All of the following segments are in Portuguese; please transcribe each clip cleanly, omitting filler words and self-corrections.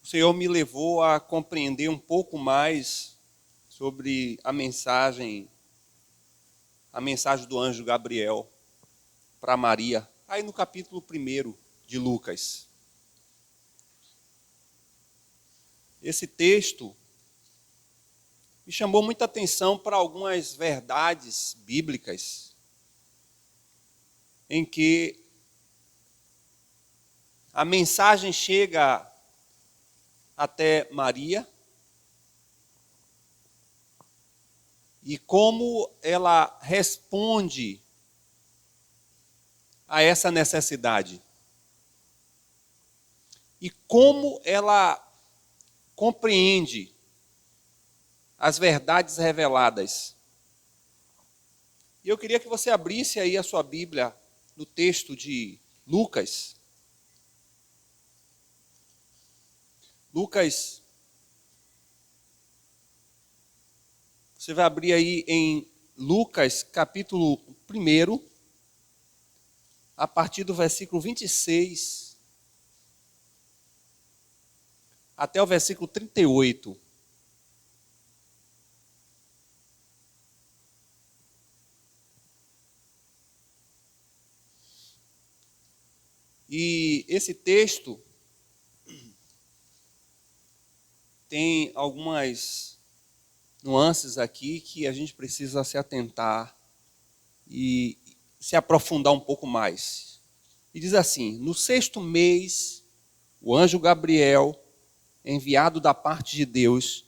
Senhor me levou a compreender um pouco mais sobre a mensagem do anjo Gabriel para Maria, aí no capítulo 1 de Lucas. Esse texto me chamou muita atenção para algumas verdades bíblicas em que a mensagem chega até Maria e como ela responde a essa necessidade. E como ela compreende as verdades reveladas. E eu queria que você abrisse aí a sua Bíblia no texto de Lucas. Lucas, você vai abrir aí em Lucas, capítulo 1, a partir do versículo 26 até o versículo 38. E esse texto tem algumas nuances aqui que a gente precisa se atentar e se aprofundar um pouco mais. E diz assim: no 6º mês, o anjo Gabriel, enviado da parte de Deus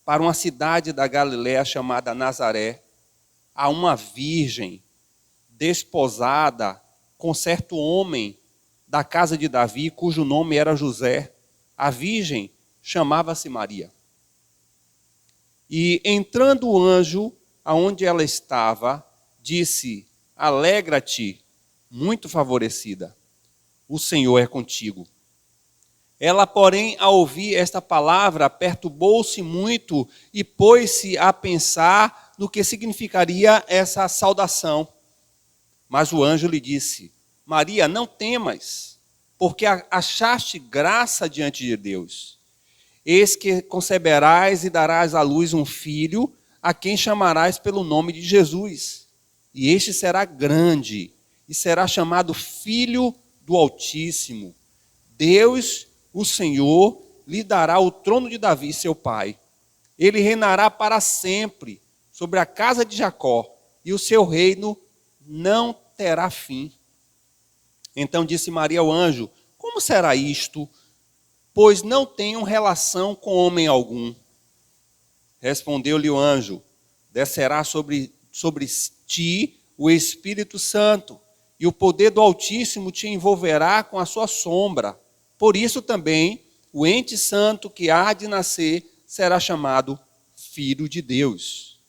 para uma cidade da Galiléia chamada Nazaré, a uma virgem desposada com certo homem da casa de Davi, cujo nome era José. A virgem chamava-se Maria. E entrando o anjo aonde ela estava, disse: alegra-te, muito favorecida, o Senhor é contigo. Ela, porém, ao ouvir esta palavra, perturbou-se muito e pôs-se a pensar no que significaria essa saudação. Mas o anjo lhe disse: Maria, não temas, porque achaste graça diante de Deus. Eis que conceberás e darás à luz um filho, a quem chamarás pelo nome de Jesus. E este será grande, e será chamado Filho do Altíssimo. Deus, o Senhor, lhe dará o trono de Davi, seu pai. Ele reinará para sempre sobre a casa de Jacó, e o seu reino não terá fim. Então disse Maria ao anjo: como será isto? Pois não tenho relação com homem algum. Respondeu-lhe o anjo: descerá sobre ti o Espírito Santo, e o poder do Altíssimo te envolverá com a sua sombra. Por isso também o ente santo que há de nascer será chamado Filho de Deus.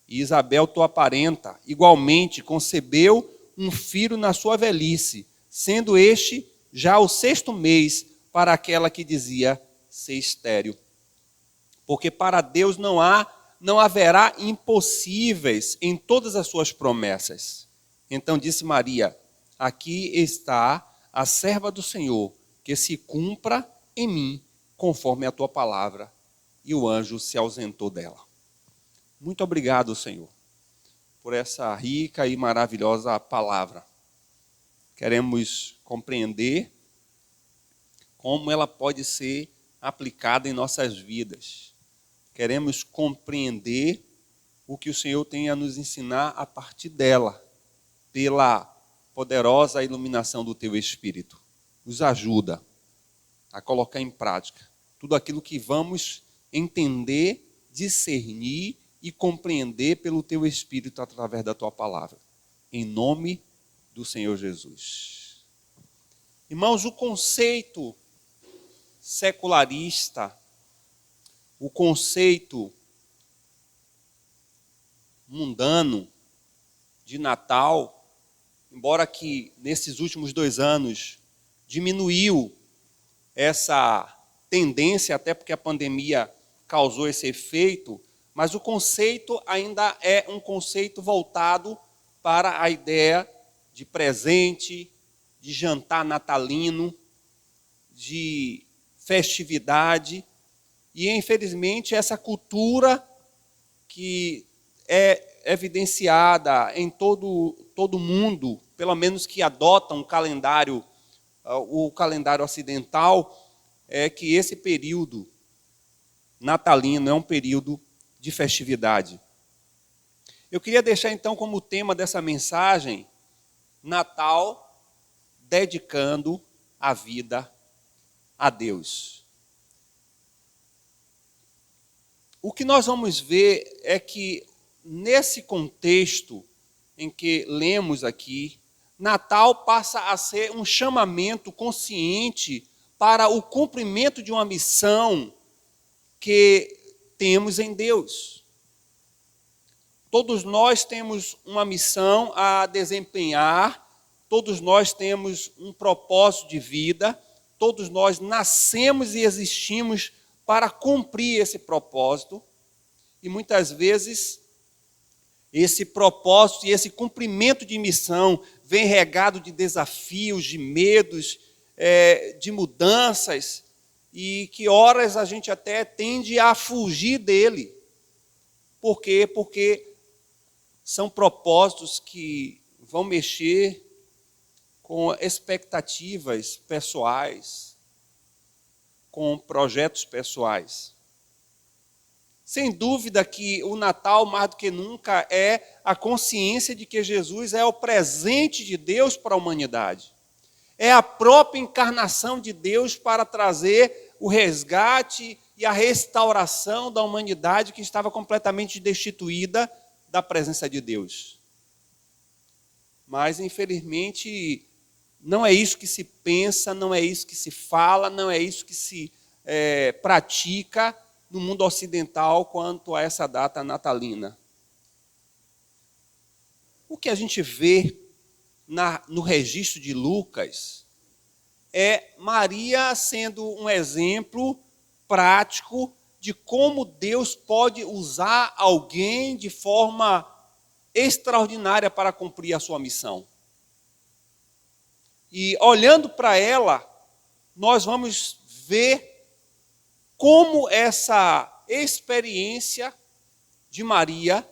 E Isabel, tua parenta, igualmente concebeu um filho na sua velhice, sendo este já o 6º mês para aquela que dizia ser estéril. Porque para Deus não haverá impossíveis em todas as suas promessas. Então disse Maria: aqui está a serva do Senhor, que se cumpra em mim conforme a tua palavra. E o anjo se ausentou dela. Muito obrigado, Senhor, por essa rica e maravilhosa palavra. Queremos compreender como ela pode ser aplicada em nossas vidas. Queremos compreender o que o Senhor tem a nos ensinar a partir dela, pela poderosa iluminação do Teu Espírito. Nos ajuda a colocar em prática tudo aquilo que vamos entender, discernir e compreender pelo Teu Espírito através da Tua palavra. Em nome do Senhor Jesus. Irmãos, o conceito secularista, o conceito mundano de Natal, embora que nesses últimos 2 anos diminuiu essa tendência, até porque a pandemia causou esse efeito, mas o conceito ainda é um conceito voltado para a ideia de presente, de jantar natalino, de festividade, e infelizmente essa cultura que é evidenciada em todo mundo, pelo menos que adotam o calendário ocidental, é que esse período natalino é um período de festividade. Eu queria deixar então como tema dessa mensagem, Natal dedicando a vida a Deus. O que nós vamos ver é que nesse contexto em que lemos aqui, Natal passa a ser um chamamento consciente para o cumprimento de uma missão que temos em Deus. Todos nós temos uma missão a desempenhar, todos nós temos um propósito de vida, todos nós nascemos e existimos para cumprir esse propósito, e muitas vezes esse propósito e esse cumprimento de missão vem regado de desafios, de medos, de mudanças, e que horas a gente até tende a fugir dele. Por quê? Porque são propósitos que vão mexer com expectativas pessoais, com projetos pessoais. Sem dúvida que o Natal, mais do que nunca, é a consciência de que Jesus é o presente de Deus para a humanidade. É a própria encarnação de Deus para trazer o resgate e a restauração da humanidade que estava completamente destituída da presença de Deus. Mas, infelizmente, não é isso que se pensa, não é isso que se fala, não é isso que se pratica no mundo ocidental quanto a essa data natalina. O que a gente vê no registro de Lucas é Maria sendo um exemplo prático de como Deus pode usar alguém de forma extraordinária para cumprir a sua missão. E olhando para ela, nós vamos ver como essa experiência de Maria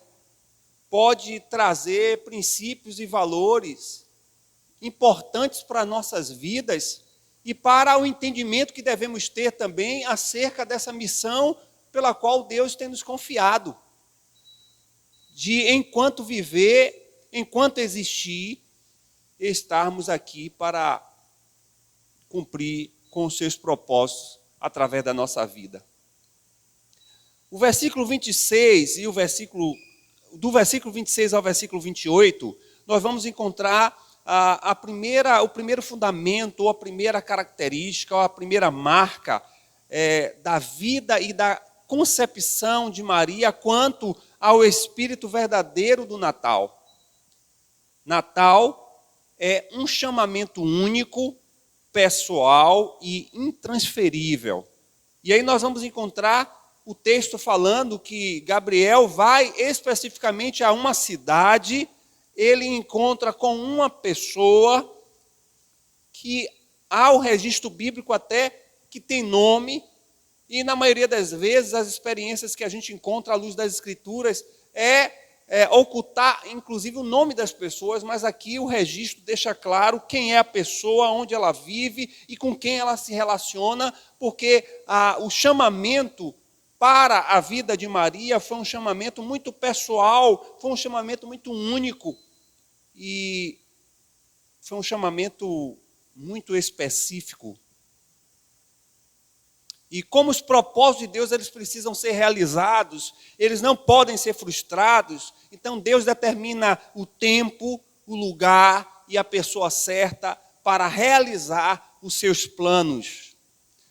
pode trazer princípios e valores importantes para nossas vidas e para o entendimento que devemos ter também acerca dessa missão pela qual Deus tem nos confiado. De, enquanto viver, enquanto existir, estarmos aqui para cumprir com os seus propósitos através da nossa vida. O versículo 26 e do versículo 26 ao versículo 28, nós vamos encontrar o primeiro fundamento, ou a primeira característica, ou a primeira marca da vida e da concepção de Maria quanto ao espírito verdadeiro do Natal. Natal é um chamamento único, pessoal e intransferível. E aí nós vamos encontrar o texto falando que Gabriel vai especificamente a uma cidade, ele encontra com uma pessoa que há o registro bíblico até que tem nome, e na maioria das vezes as experiências que a gente encontra à luz das Escrituras ocultar, inclusive, o nome das pessoas, mas aqui o registro deixa claro quem é a pessoa, onde ela vive e com quem ela se relaciona, porque o chamamento para a vida de Maria foi um chamamento muito pessoal, foi um chamamento muito único e foi um chamamento muito específico. E como os propósitos de Deus eles precisam ser realizados, eles não podem ser frustrados, então Deus determina o tempo, o lugar e a pessoa certa para realizar os seus planos.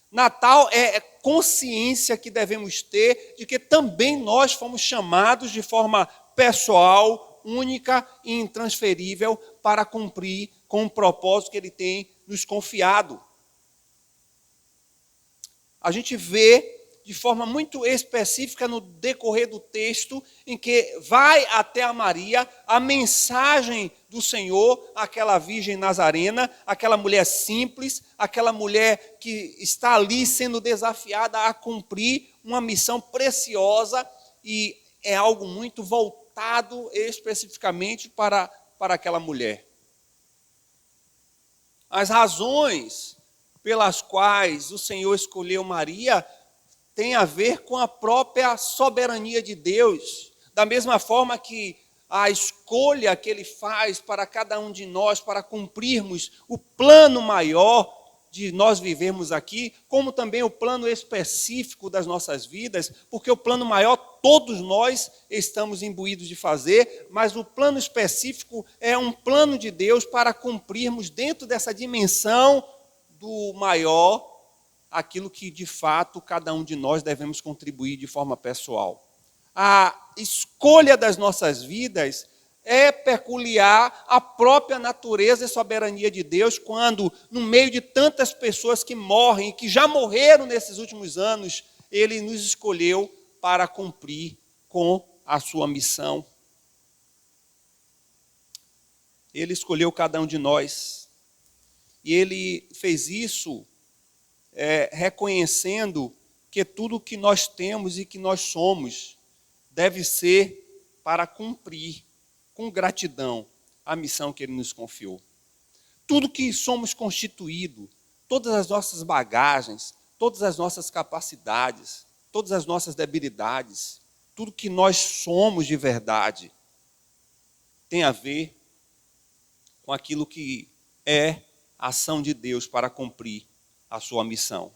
Natal é consciência que devemos ter de que também nós fomos chamados de forma pessoal, única e intransferível para cumprir com o propósito que Ele tem nos confiado. A gente vê de forma muito específica no decorrer do texto, em que vai até a Maria a mensagem do Senhor àquela virgem nazarena, aquela mulher simples, aquela mulher que está ali sendo desafiada a cumprir uma missão preciosa, e é algo muito voltado especificamente para aquela mulher. As razões pelas quais o Senhor escolheu Maria tem a ver com a própria soberania de Deus. Da mesma forma que a escolha que Ele faz para cada um de nós, para cumprirmos o plano maior de nós vivermos aqui, como também o plano específico das nossas vidas, porque o plano maior todos nós estamos imbuídos de fazer, mas o plano específico é um plano de Deus para cumprirmos dentro dessa dimensão do maior, aquilo que de fato cada um de nós devemos contribuir de forma pessoal. A escolha das nossas vidas é peculiar à própria natureza e soberania de Deus, quando, no meio de tantas pessoas que morrem, que já morreram nesses últimos anos, Ele nos escolheu para cumprir com a sua missão. Ele escolheu cada um de nós. E Ele fez isso reconhecendo que tudo que nós temos e que nós somos deve ser para cumprir com gratidão a missão que Ele nos confiou. Tudo que somos constituídos, todas as nossas bagagens, todas as nossas capacidades, todas as nossas debilidades, tudo que nós somos de verdade, tem a ver com aquilo que é a ação de Deus para cumprir a sua missão.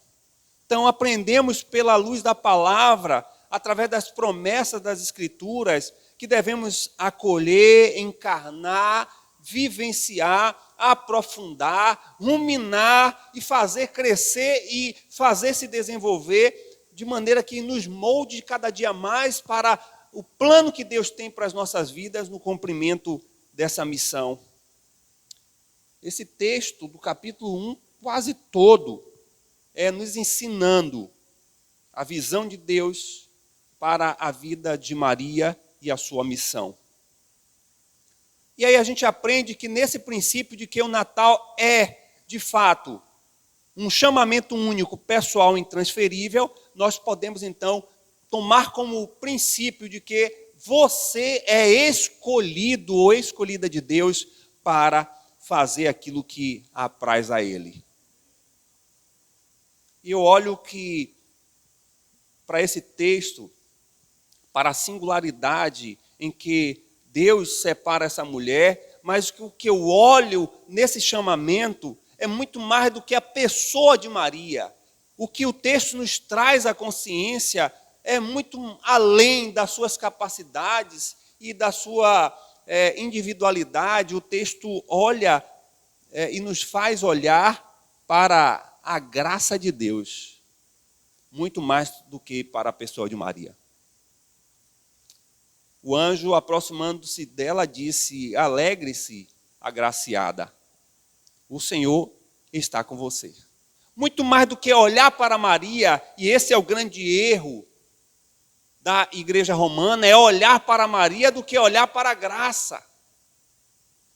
Então aprendemos pela luz da palavra, através das promessas das Escrituras, que devemos acolher, encarnar, vivenciar, aprofundar, ruminar e fazer crescer e fazer se desenvolver de maneira que nos molde cada dia mais para o plano que Deus tem para as nossas vidas no cumprimento dessa missão. Esse texto do capítulo 1, quase todo, nos ensinando a visão de Deus para a vida de Maria e a sua missão. E aí a gente aprende que nesse princípio de que o Natal é, de fato, um chamamento único, pessoal, intransferível, nós podemos então tomar como princípio de que você é escolhido ou escolhida de Deus para fazer aquilo que apraz a Ele. E eu olho que para esse texto, para a singularidade em que Deus separa essa mulher, mas o que eu olho nesse chamamento é muito mais do que a pessoa de Maria. O que o texto nos traz à consciência é muito além das suas capacidades e da sua individualidade. O texto olha e nos faz olhar para a graça de Deus, muito mais do que para a pessoa de Maria. O anjo, aproximando-se dela, disse: alegre-se, agraciada, o Senhor está com você. Muito mais do que olhar para Maria, e esse é o grande erro da igreja romana, é olhar para Maria do que olhar para a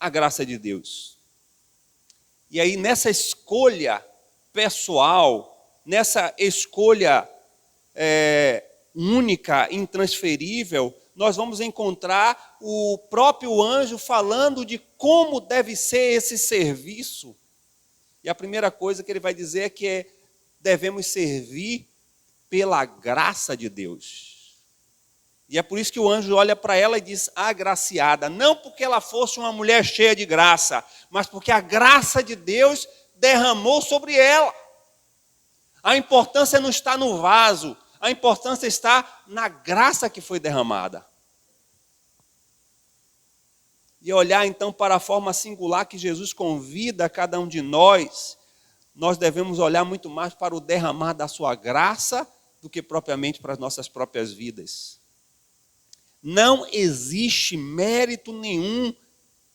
graça de Deus. E aí nessa escolha pessoal, nessa escolha única, intransferível, nós vamos encontrar o próprio anjo falando de como deve ser esse serviço. E a primeira coisa que ele vai dizer é que devemos servir pela graça de Deus. E é por isso que o anjo olha para ela e diz agraciada, não porque ela fosse uma mulher cheia de graça, mas porque a graça de Deus derramou sobre ela. A importância não está no vaso, a importância está na graça que foi derramada. E olhar então para a forma singular que Jesus convida a cada um de nós, nós devemos olhar muito mais para o derramar da sua graça do que propriamente para as nossas próprias vidas. Não existe mérito nenhum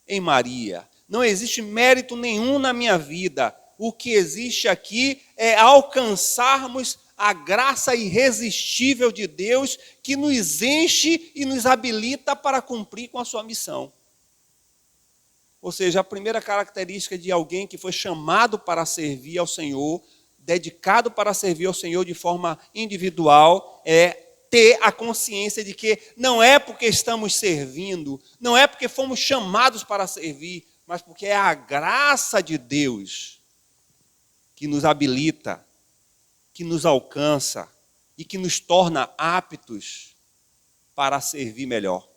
em Maria, não existe mérito nenhum na minha vida. O que existe aqui é alcançarmos a graça irresistível de Deus que nos enche e nos habilita para cumprir com a sua missão. Ou seja, a primeira característica de alguém que foi chamado para servir ao Senhor, dedicado para servir ao Senhor de forma individual, é ter a consciência de que não é porque estamos servindo, não é porque fomos chamados para servir, mas porque é a graça de Deus que nos habilita, que nos alcança e que nos torna aptos para servir melhor.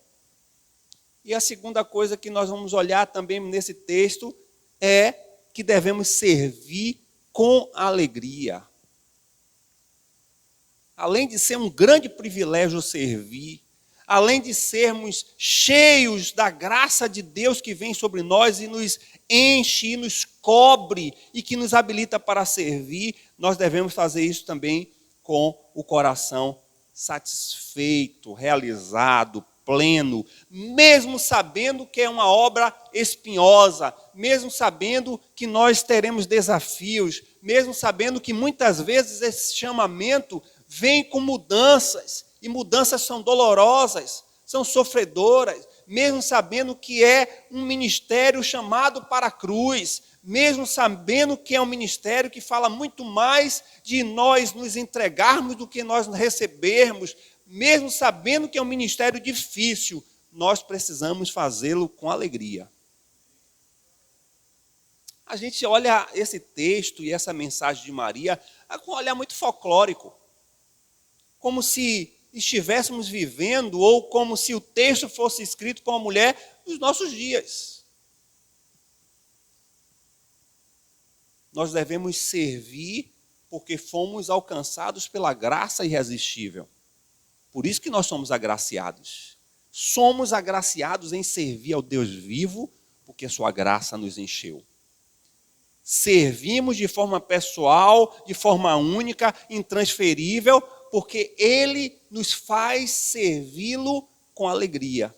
E a segunda coisa que nós vamos olhar também nesse texto é que devemos servir com alegria. Além de ser um grande privilégio servir, além de sermos cheios da graça de Deus que vem sobre nós e nos enche, e nos cobre e que nos habilita para servir, nós devemos fazer isso também com o coração satisfeito, realizado, pleno, mesmo sabendo que é uma obra espinhosa, mesmo sabendo que nós teremos desafios, mesmo sabendo que muitas vezes esse chamamento vem com mudanças, e mudanças são dolorosas, são sofredoras, mesmo sabendo que é um ministério chamado para a cruz, mesmo sabendo que é um ministério que fala muito mais de nós nos entregarmos do que nós recebermos, mesmo sabendo que é um ministério difícil, nós precisamos fazê-lo com alegria. A gente olha esse texto e essa mensagem de Maria com um olhar muito folclórico, como se estivéssemos vivendo ou como se o texto fosse escrito por uma mulher nos nossos dias. Nós devemos servir porque fomos alcançados pela graça irresistível. Por isso que nós somos agraciados. Somos agraciados em servir ao Deus vivo, porque a sua graça nos encheu. Servimos de forma pessoal, de forma única, intransferível, porque Ele nos faz servi-lo com alegria.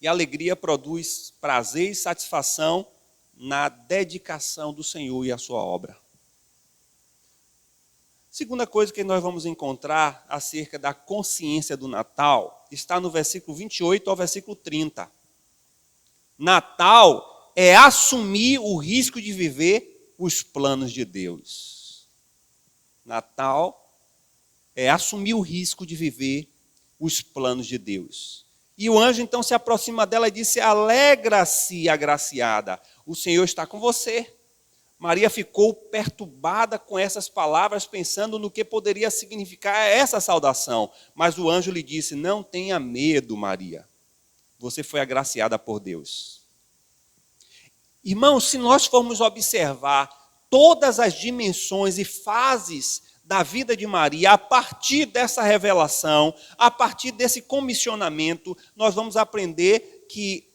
E a alegria produz prazer e satisfação na dedicação do Senhor e à sua obra. Segunda coisa que nós vamos encontrar acerca da consciência do Natal está no versículo 28 ao versículo 30. Natal é assumir o risco de viver os planos de Deus. Natal é assumir o risco de viver os planos de Deus. E o anjo então se aproxima dela e disse: alegra-se, agraciada, o Senhor está com você. Maria ficou perturbada com essas palavras, pensando no que poderia significar essa saudação. Mas o anjo lhe disse: não tenha medo, Maria. Você foi agraciada por Deus. Irmãos, se nós formos observar todas as dimensões e fases da vida de Maria, a partir dessa revelação, a partir desse comissionamento, nós vamos aprender que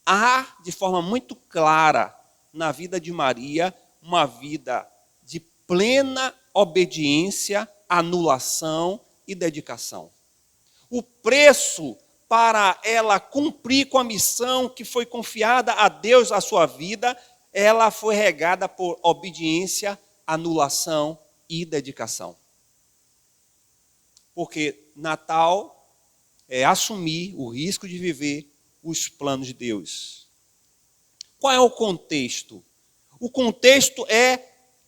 há, de forma muito clara, na vida de Maria, uma vida de plena obediência, anulação e dedicação. O preço para ela cumprir com a missão que foi confiada a Deus à sua vida, ela foi regada por obediência, anulação e dedicação. Porque Natal é assumir o risco de viver os planos de Deus. Qual é o contexto? O contexto é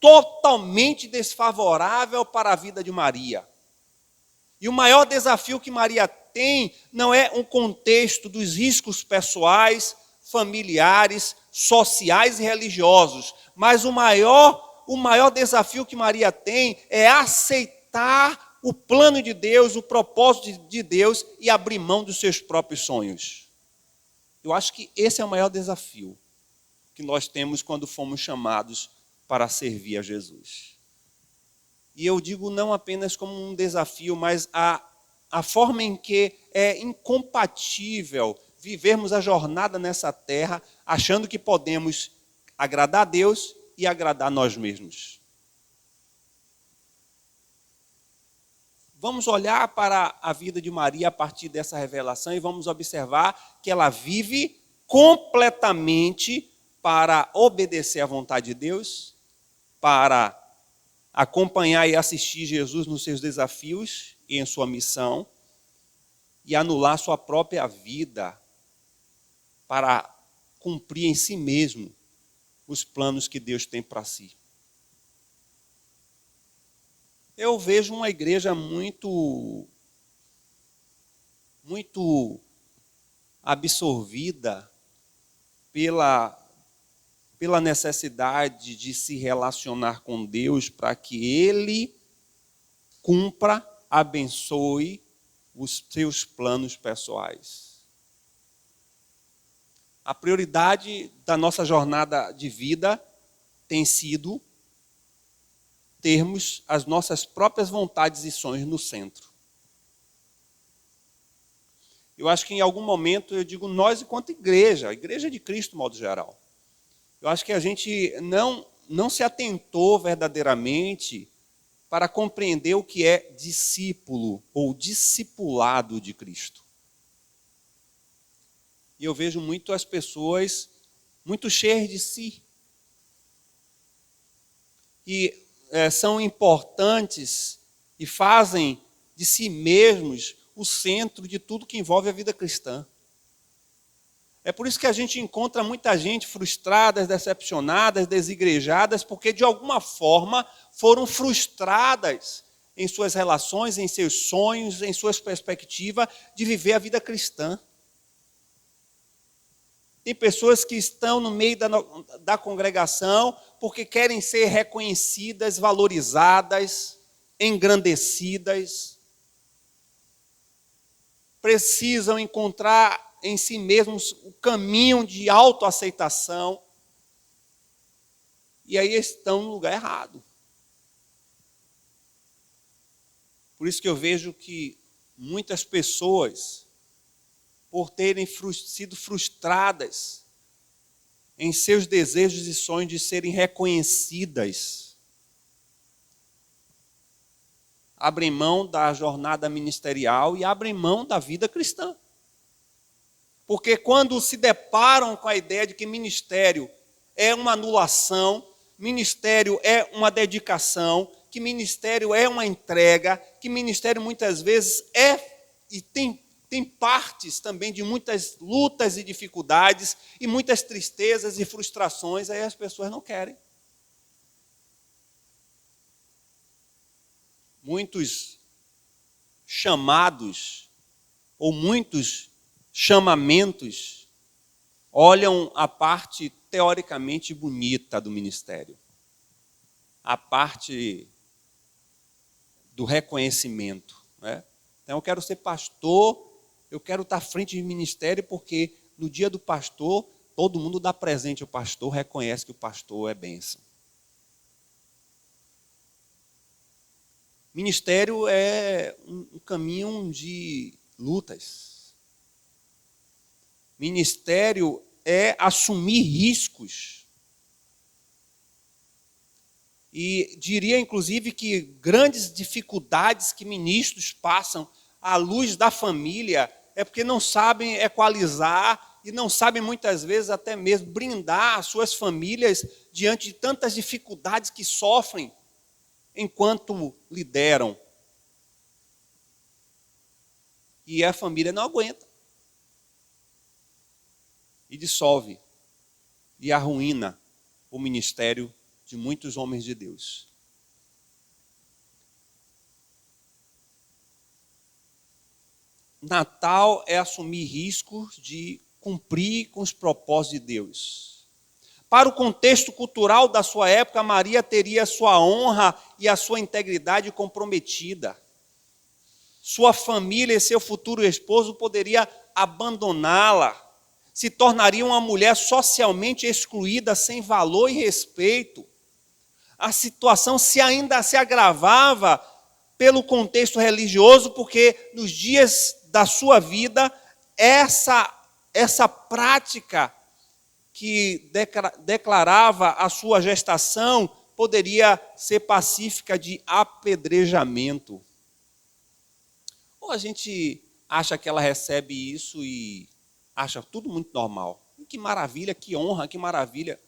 totalmente desfavorável para a vida de Maria. E o maior desafio que Maria tem não é um contexto dos riscos pessoais, familiares, sociais e religiosos, mas o maior desafio que Maria tem é aceitar o plano de Deus, o propósito de Deus e abrir mão dos seus próprios sonhos. Eu acho que esse é o maior desafio que nós temos quando fomos chamados para servir a Jesus. E eu digo não apenas como um desafio, mas a forma em que é incompatível vivermos a jornada nessa terra, achando que podemos agradar a Deus e agradar nós mesmos. Vamos olhar para a vida de Maria a partir dessa revelação e vamos observar que ela vive completamente para obedecer à vontade de Deus, para acompanhar e assistir Jesus nos seus desafios e em sua missão, e anular sua própria vida para cumprir em si mesmo os planos que Deus tem para si. Eu vejo uma igreja muito absorvida pela necessidade de se relacionar com Deus para que Ele cumpra, abençoe os seus planos pessoais. A prioridade da nossa jornada de vida tem sido termos as nossas próprias vontades e sonhos no centro. Eu acho que em algum momento, eu digo nós enquanto igreja, a igreja de Cristo, de modo geral, eu acho que a gente não se atentou verdadeiramente para compreender o que é discípulo ou discipulado de Cristo. E eu vejo muito as pessoas muito cheias de si. E são importantes e fazem de si mesmos o centro de tudo que envolve a vida cristã. É por isso que a gente encontra muita gente frustradas, decepcionadas, desigrejadas, porque de alguma forma foram frustradas em suas relações, em seus sonhos, em suas perspectivas de viver a vida cristã. Tem pessoas que estão no meio da congregação porque querem ser reconhecidas, valorizadas, engrandecidas. Precisam encontrar em si mesmos o caminho de autoaceitação. E aí estão no lugar errado. Por isso que eu vejo que muitas pessoas, por terem sido frustradas em seus desejos e sonhos de serem reconhecidas, abrem mão da jornada ministerial e abrem mão da vida cristã. Porque quando se deparam com a ideia de que ministério é uma anulação, ministério é uma dedicação, que ministério é uma entrega, que ministério muitas vezes é e tem partes também de muitas lutas e dificuldades e muitas tristezas e frustrações, aí as pessoas não querem. Muitos chamados ou muitos chamamentos olham a parte teoricamente bonita do ministério, a parte do reconhecimento, né? Então eu quero ser pastor, eu quero estar à frente de ministério porque no dia do pastor todo mundo dá presente ao pastor, reconhece que o pastor é bênção. Ministério é um caminho de lutas. Ministério é assumir riscos. E diria, inclusive, que grandes dificuldades que ministros passam à luz da família é porque não sabem equalizar e não sabem, muitas vezes, até mesmo brindar as suas famílias diante de tantas dificuldades que sofrem enquanto lideram. E a família não aguenta. E dissolve e arruína o ministério de muitos homens de Deus. Natal é assumir riscos de cumprir com os propósitos de Deus. Para o contexto cultural da sua época, Maria teria sua honra e a sua integridade comprometida. Sua família e seu futuro esposo poderia abandoná-la. Se tornaria uma mulher socialmente excluída, sem valor e respeito. A situação ainda se agravava pelo contexto religioso, porque nos dias da sua vida, essa prática que declarava a sua gestação poderia ser pacífica de apedrejamento. Ou a gente acha que ela recebe isso e acha tudo muito normal. Que maravilha, que honra, que maravilha.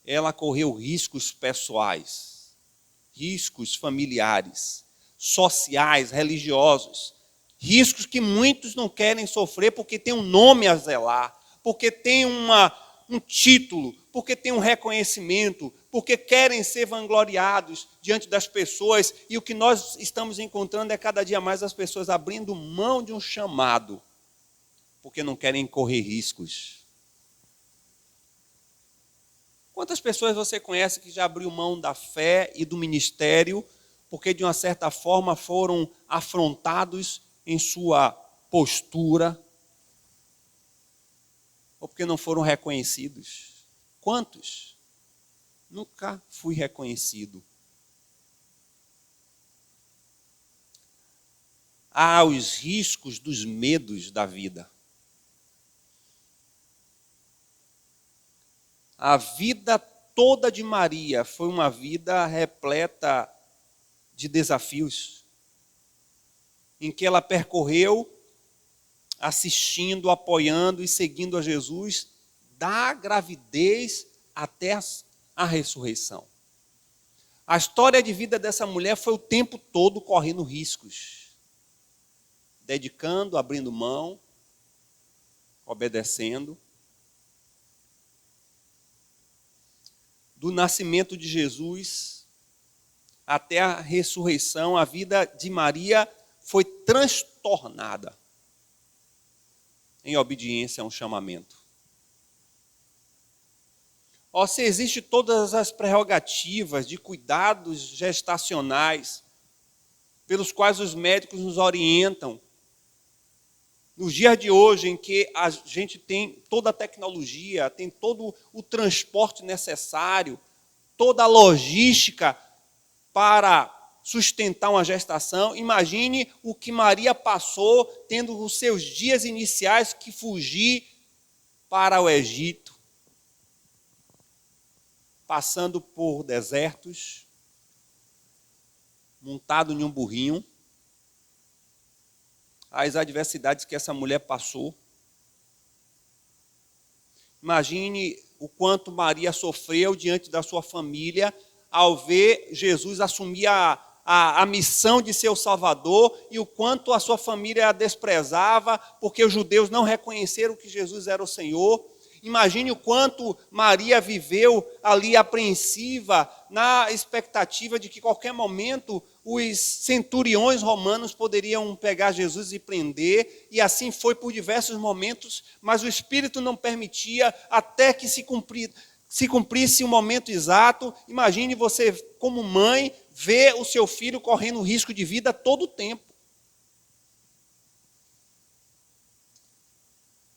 Ela correu riscos pessoais. riscos familiares, sociais, religiosos, riscos que muitos não querem sofrer porque tem um nome a zelar, porque tem um título, porque tem um reconhecimento, porque querem ser vangloriados diante das pessoas, e o que nós estamos encontrando é cada dia mais as pessoas abrindo mão de um chamado, porque não querem correr riscos. Quantas pessoas você conhece que já abriu mão da fé e do ministério, porque de uma certa forma foram afrontados em sua postura, ou porque não foram reconhecidos? Quantos? Nunca fui reconhecido. Há os riscos dos medos da vida. A vida toda de Maria foi uma vida repleta de desafios, em que ela percorreu assistindo, apoiando e seguindo a Jesus da gravidez até a ressurreição. A história de vida dessa mulher foi o tempo todo correndo riscos, dedicando, abrindo mão, obedecendo. Do nascimento de Jesus até a ressurreição, a vida de Maria foi transtornada em obediência a um chamamento. Se existem todas as prerrogativas de cuidados gestacionais, pelos quais os médicos nos orientam, nos dias de hoje, em que a gente tem toda a tecnologia, tem todo o transporte necessário, toda a logística para sustentar uma gestação, imagine o que Maria passou, tendo os seus dias iniciais que fugir para o Egito, passando por desertos, montado em um burrinho, as adversidades que essa mulher passou. Imagine o quanto Maria sofreu diante da sua família ao ver Jesus assumir a missão de ser o Salvador, e o quanto a sua família a desprezava porque os judeus não reconheceram que Jesus era o Senhor. Imagine o quanto Maria viveu ali apreensiva, na expectativa de que qualquer momento os centuriões romanos poderiam pegar Jesus e prender, e assim foi por diversos momentos, mas o Espírito não permitia, até que se cumprisse o momento exato. Imagine você, como mãe, ver o seu filho correndo risco de vida todo o tempo.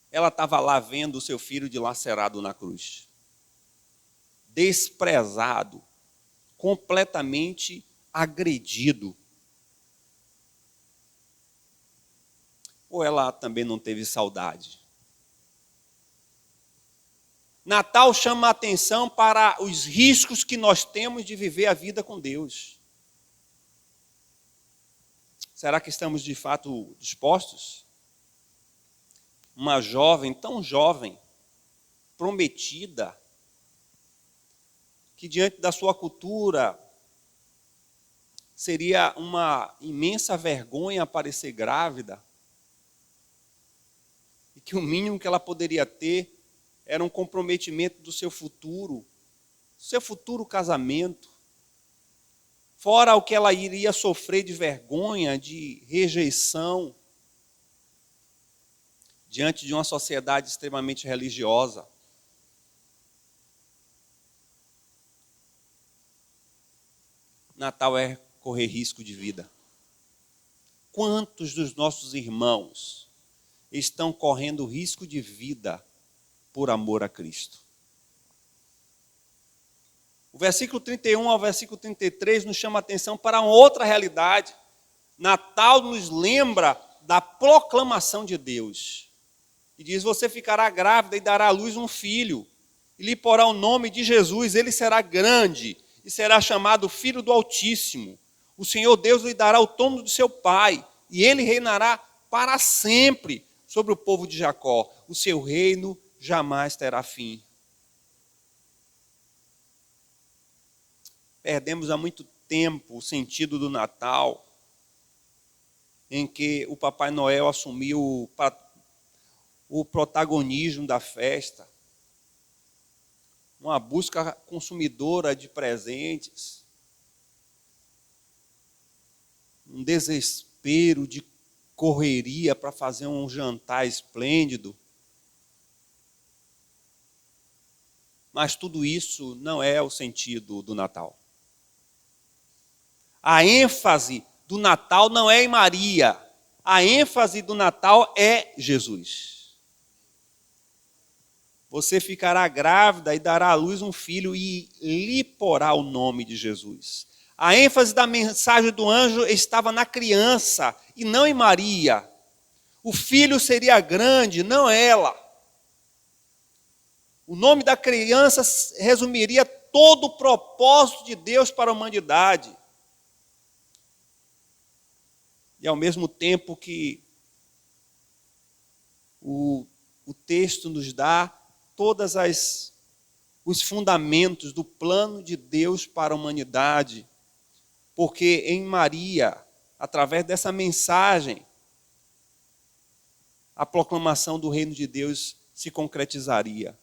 Ela estava lá vendo o seu filho dilacerado na cruz, desprezado, completamente agredido. Ou ela também não teve saudade? Natal chama a atenção para os riscos que nós temos de viver a vida com Deus. Será que estamos de fato dispostos? Uma jovem, tão jovem, prometida, que diante da sua cultura seria uma imensa vergonha aparecer grávida, e que o mínimo que ela poderia ter era um comprometimento do seu futuro casamento, fora o que ela iria sofrer de vergonha, de rejeição, diante de uma sociedade extremamente religiosa. Natal é correr risco de vida. Quantos dos nossos irmãos estão correndo risco de vida por amor a Cristo? O versículo 31 ao versículo 33 nos chama a atenção para uma outra realidade. Natal nos lembra da proclamação de Deus. E diz: você ficará grávida e dará à luz um filho, e lhe porá o nome de Jesus. Ele será grande e será chamado Filho do Altíssimo. O Senhor Deus lhe dará o trono de seu pai, e ele reinará para sempre sobre o povo de Jacó. O seu reino jamais terá fim. Perdemos há muito tempo, o sentido do Natal, em que o Papai Noel assumiu o protagonismo da festa, uma busca consumidora de presentes, um desespero de correria para fazer um jantar esplêndido. Mas tudo isso não é o sentido do Natal. A ênfase do Natal não é em Maria. A ênfase do Natal é Jesus. Você ficará grávida e dará à luz um filho e lhe porá o nome de Jesus. A ênfase da mensagem do anjo estava na criança e não em Maria. O filho seria grande, não ela. O nome da criança resumiria todo o propósito de Deus para a humanidade. E ao mesmo tempo que o texto nos dá todos os fundamentos do plano de Deus para a humanidade, porque em Maria, através dessa mensagem, a proclamação do reino de Deus se concretizaria.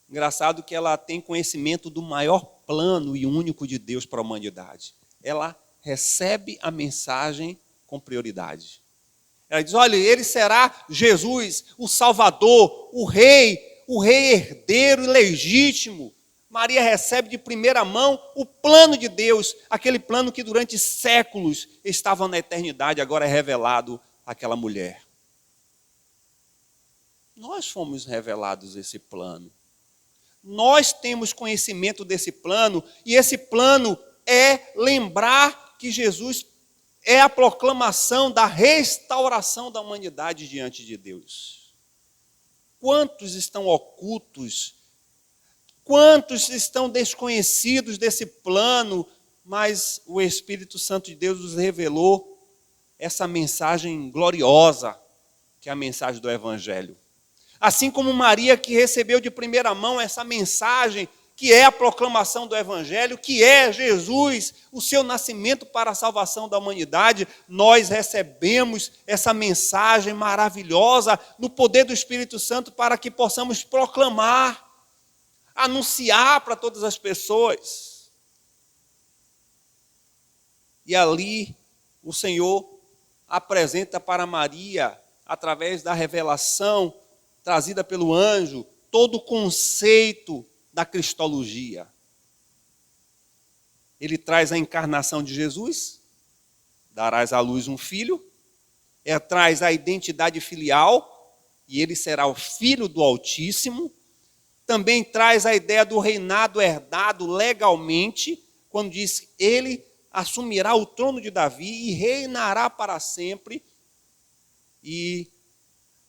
Engraçado que ela tem conhecimento do maior plano e único de Deus para a humanidade. Ela recebe a mensagem com prioridade. Ela diz, olha, ele será Jesus, o Salvador, o rei herdeiro e legítimo. Maria recebe de primeira mão o plano de Deus, aquele plano que durante séculos estava na eternidade, agora é revelado àquela mulher. Nós fomos revelados esse plano. Nós temos conhecimento desse plano, e esse plano é lembrar que Jesus é a proclamação da restauração da humanidade diante de Deus. Quantos estão ocultos? Quantos estão desconhecidos desse plano? Mas o Espírito Santo de Deus nos revelou essa mensagem gloriosa, que é a mensagem do Evangelho. Assim como Maria, que recebeu de primeira mão essa mensagem, que é a proclamação do Evangelho, que é Jesus, o seu nascimento para a salvação da humanidade, nós recebemos essa mensagem maravilhosa no poder do Espírito Santo para que possamos proclamar, anunciar para todas as pessoas. E ali o Senhor apresenta para Maria, através da revelação trazida pelo anjo, todo o conceito da cristologia. Ele traz a encarnação de Jesus, darás à luz um filho, traz a identidade filial, e ele será o Filho do Altíssimo. Também traz a ideia do reinado herdado legalmente, quando diz que ele assumirá o trono de Davi e reinará para sempre, e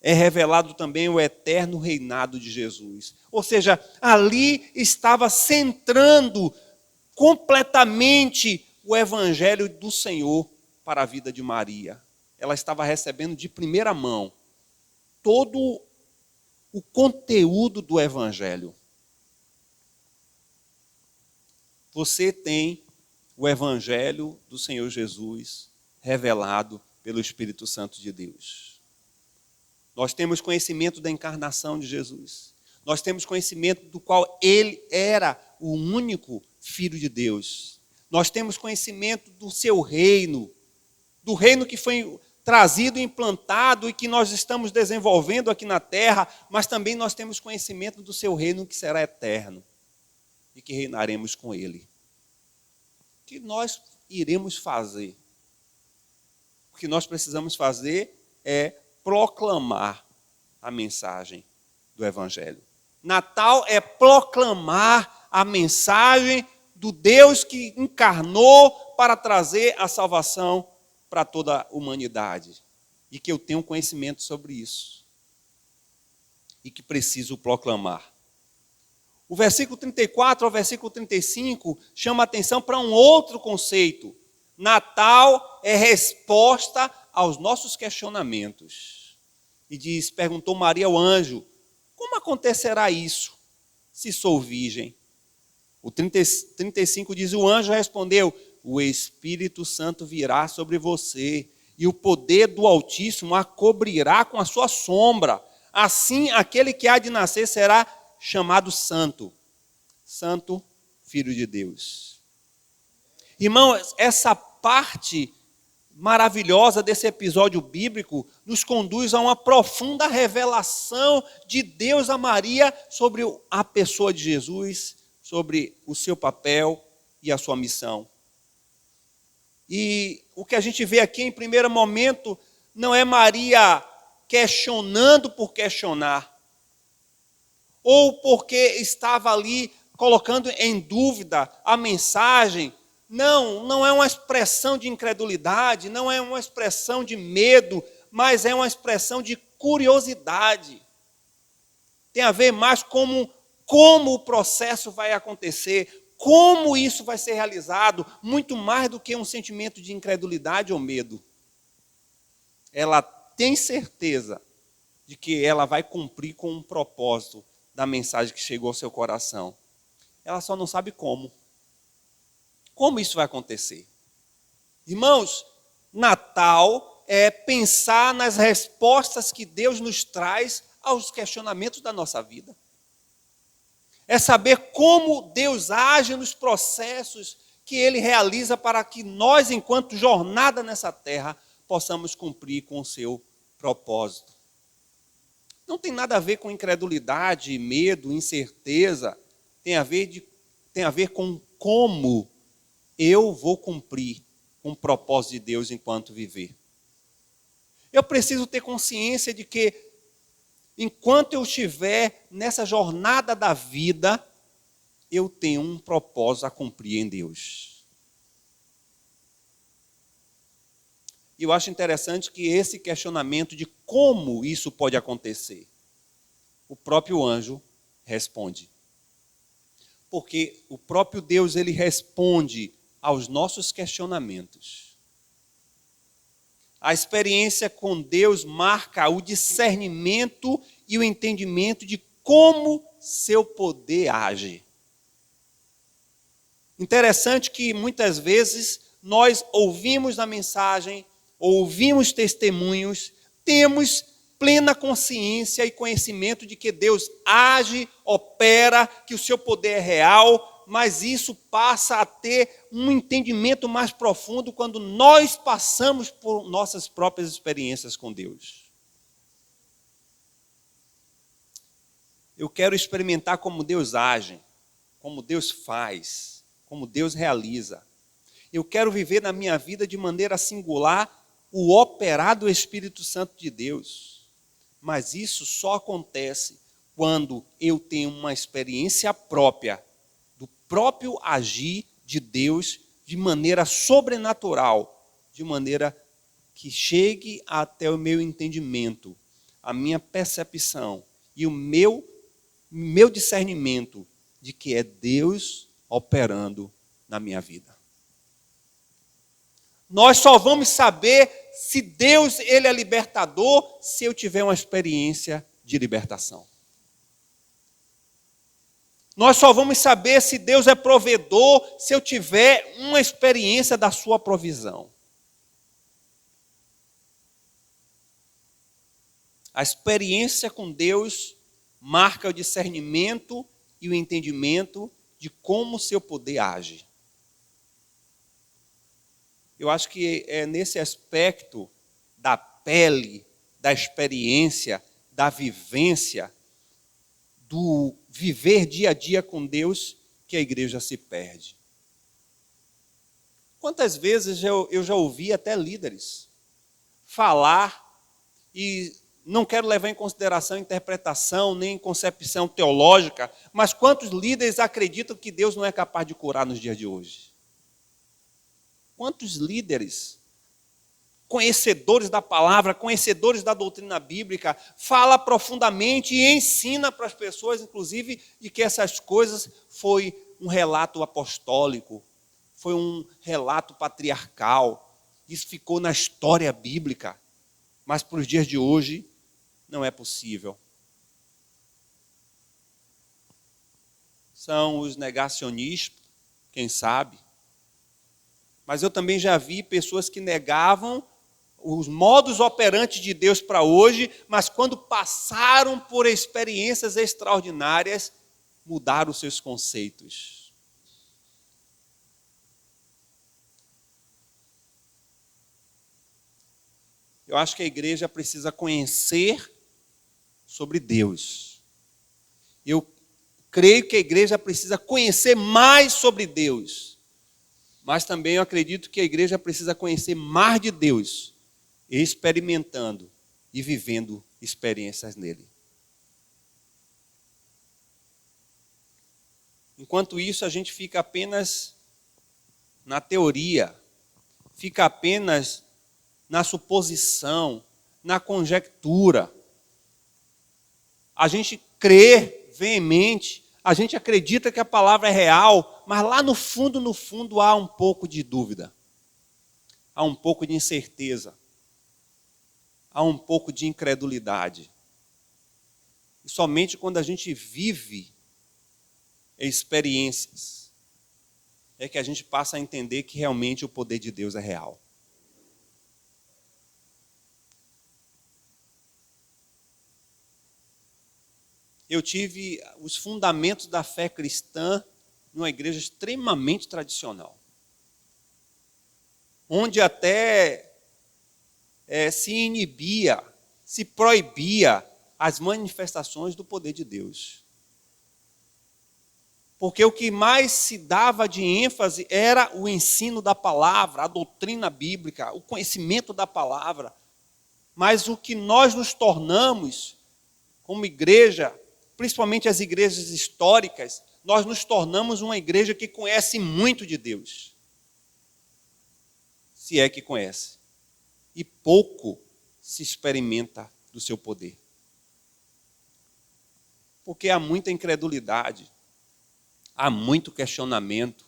é revelado também o eterno reinado de Jesus. Ou seja, ali estava centrando completamente o Evangelho do Senhor para a vida de Maria. Ela estava recebendo de primeira mão todo o conteúdo do Evangelho. Você tem o Evangelho do Senhor Jesus revelado pelo Espírito Santo de Deus. Nós temos conhecimento da encarnação de Jesus. Nós temos conhecimento do qual ele era o único Filho de Deus. Nós temos conhecimento do seu reino, do reino que foi trazido, implantado e que nós estamos desenvolvendo aqui na terra, mas também nós temos conhecimento do seu reino que será eterno e que reinaremos com ele. O que nós iremos fazer? O que nós precisamos fazer é proclamar a mensagem do Evangelho. Natal é proclamar a mensagem do Deus que encarnou para trazer a salvação para toda a humanidade. E que eu tenho conhecimento sobre isso. E que preciso proclamar. O versículo 34 ao versículo 35 chama a atenção para um outro conceito. Natal é resposta aos nossos questionamentos. E diz, perguntou Maria ao anjo, como acontecerá isso, se sou virgem? O 35 diz: o anjo respondeu: o Espírito Santo virá sobre você, e o poder do Altíssimo a cobrirá com a sua sombra. Assim, aquele que há de nascer será chamado Santo. Santo, Filho de Deus. Irmãos, essa parte maravilhosa desse episódio bíblico nos conduz a uma profunda revelação de Deus a Maria sobre a pessoa de Jesus, sobre o seu papel e a sua missão. E o que a gente vê aqui em primeiro momento não é Maria questionando por questionar, ou porque estava ali colocando em dúvida a mensagem. Não é uma expressão de incredulidade, não é uma expressão de medo, mas é uma expressão de curiosidade. Tem a ver mais como o processo vai acontecer, como isso vai ser realizado, muito mais do que um sentimento de incredulidade ou medo. Ela tem certeza de que ela vai cumprir com um propósito da mensagem que chegou ao seu coração. Ela só não sabe como. Como isso vai acontecer? Irmãos, Natal é pensar nas respostas que Deus nos traz aos questionamentos da nossa vida. É saber como Deus age nos processos que Ele realiza para que nós, enquanto jornada nessa terra, possamos cumprir com o seu propósito. Não tem nada a ver com incredulidade, medo, incerteza. Tem a ver com como eu vou cumprir com o propósito de Deus enquanto viver. Eu preciso ter consciência de que, enquanto eu estiver nessa jornada da vida, eu tenho um propósito a cumprir em Deus. E eu acho interessante que esse questionamento de como isso pode acontecer, o próprio anjo responde. Porque o próprio Deus, ele responde aos nossos questionamentos. A experiência com Deus marca o discernimento e o entendimento de como seu poder age. Interessante que muitas vezes nós ouvimos a mensagem, ouvimos testemunhos, temos plena consciência e conhecimento de que Deus age, opera, que o seu poder é real, mas isso passa a ter um entendimento mais profundo quando nós passamos por nossas próprias experiências com Deus. Eu quero experimentar como Deus age, como Deus faz, como Deus realiza. Eu quero viver na minha vida de maneira singular o operar do Espírito Santo de Deus. Mas isso só acontece quando eu tenho uma experiência própria do próprio agir de Deus de maneira sobrenatural, de maneira que chegue até o meu entendimento, a minha percepção e o meu discernimento de que é Deus operando na minha vida. Nós só vamos saber se Deus ele é libertador se eu tiver uma experiência de libertação. Nós só vamos saber se Deus é provedor se eu tiver uma experiência da sua provisão. A experiência com Deus marca o discernimento e o entendimento de como o seu poder age. Eu acho que é nesse aspecto da pele, da experiência, da vivência, do viver dia a dia com Deus, que a igreja se perde. Quantas vezes eu já ouvi até líderes falar, e não quero levar em consideração interpretação, nem concepção teológica, mas quantos líderes acreditam que Deus não é capaz de curar nos dias de hoje? Quantos líderes, conhecedores da palavra, conhecedores da doutrina bíblica, fala profundamente e ensina para as pessoas, inclusive, de que essas coisas foi um relato apostólico, foi um relato patriarcal, isso ficou na história bíblica, mas para os dias de hoje não é possível. são os negacionistas, quem sabe. Mas eu também já vi pessoas que negavam os modos operantes de Deus para hoje, mas quando passaram por experiências extraordinárias, mudaram os seus conceitos. Eu acho que a igreja precisa conhecer sobre Deus. Eu creio que a igreja precisa conhecer mais sobre Deus. Mas também eu acredito que a igreja precisa conhecer mais de Deus, experimentando e vivendo experiências nele. Enquanto isso, a gente fica apenas na teoria, fica apenas na suposição, na conjectura. A gente crê veemente, a gente acredita que a palavra é real, mas lá no fundo, há um pouco de dúvida, há um pouco de incerteza, há um pouco de incredulidade. E somente quando a gente vive experiências é que a gente passa a entender que realmente o poder de Deus é real. Eu tive os fundamentos da fé cristã numa igreja extremamente tradicional, onde até se inibia, se proibia as manifestações do poder de Deus. Porque o que mais se dava de ênfase era o ensino da palavra, a doutrina bíblica, o conhecimento da palavra. Mas o que nós nos tornamos como igreja, principalmente as igrejas históricas, nós nos tornamos uma igreja que conhece muito de Deus. Se é que conhece. E pouco se experimenta do seu poder. Porque há muita incredulidade, há muito questionamento.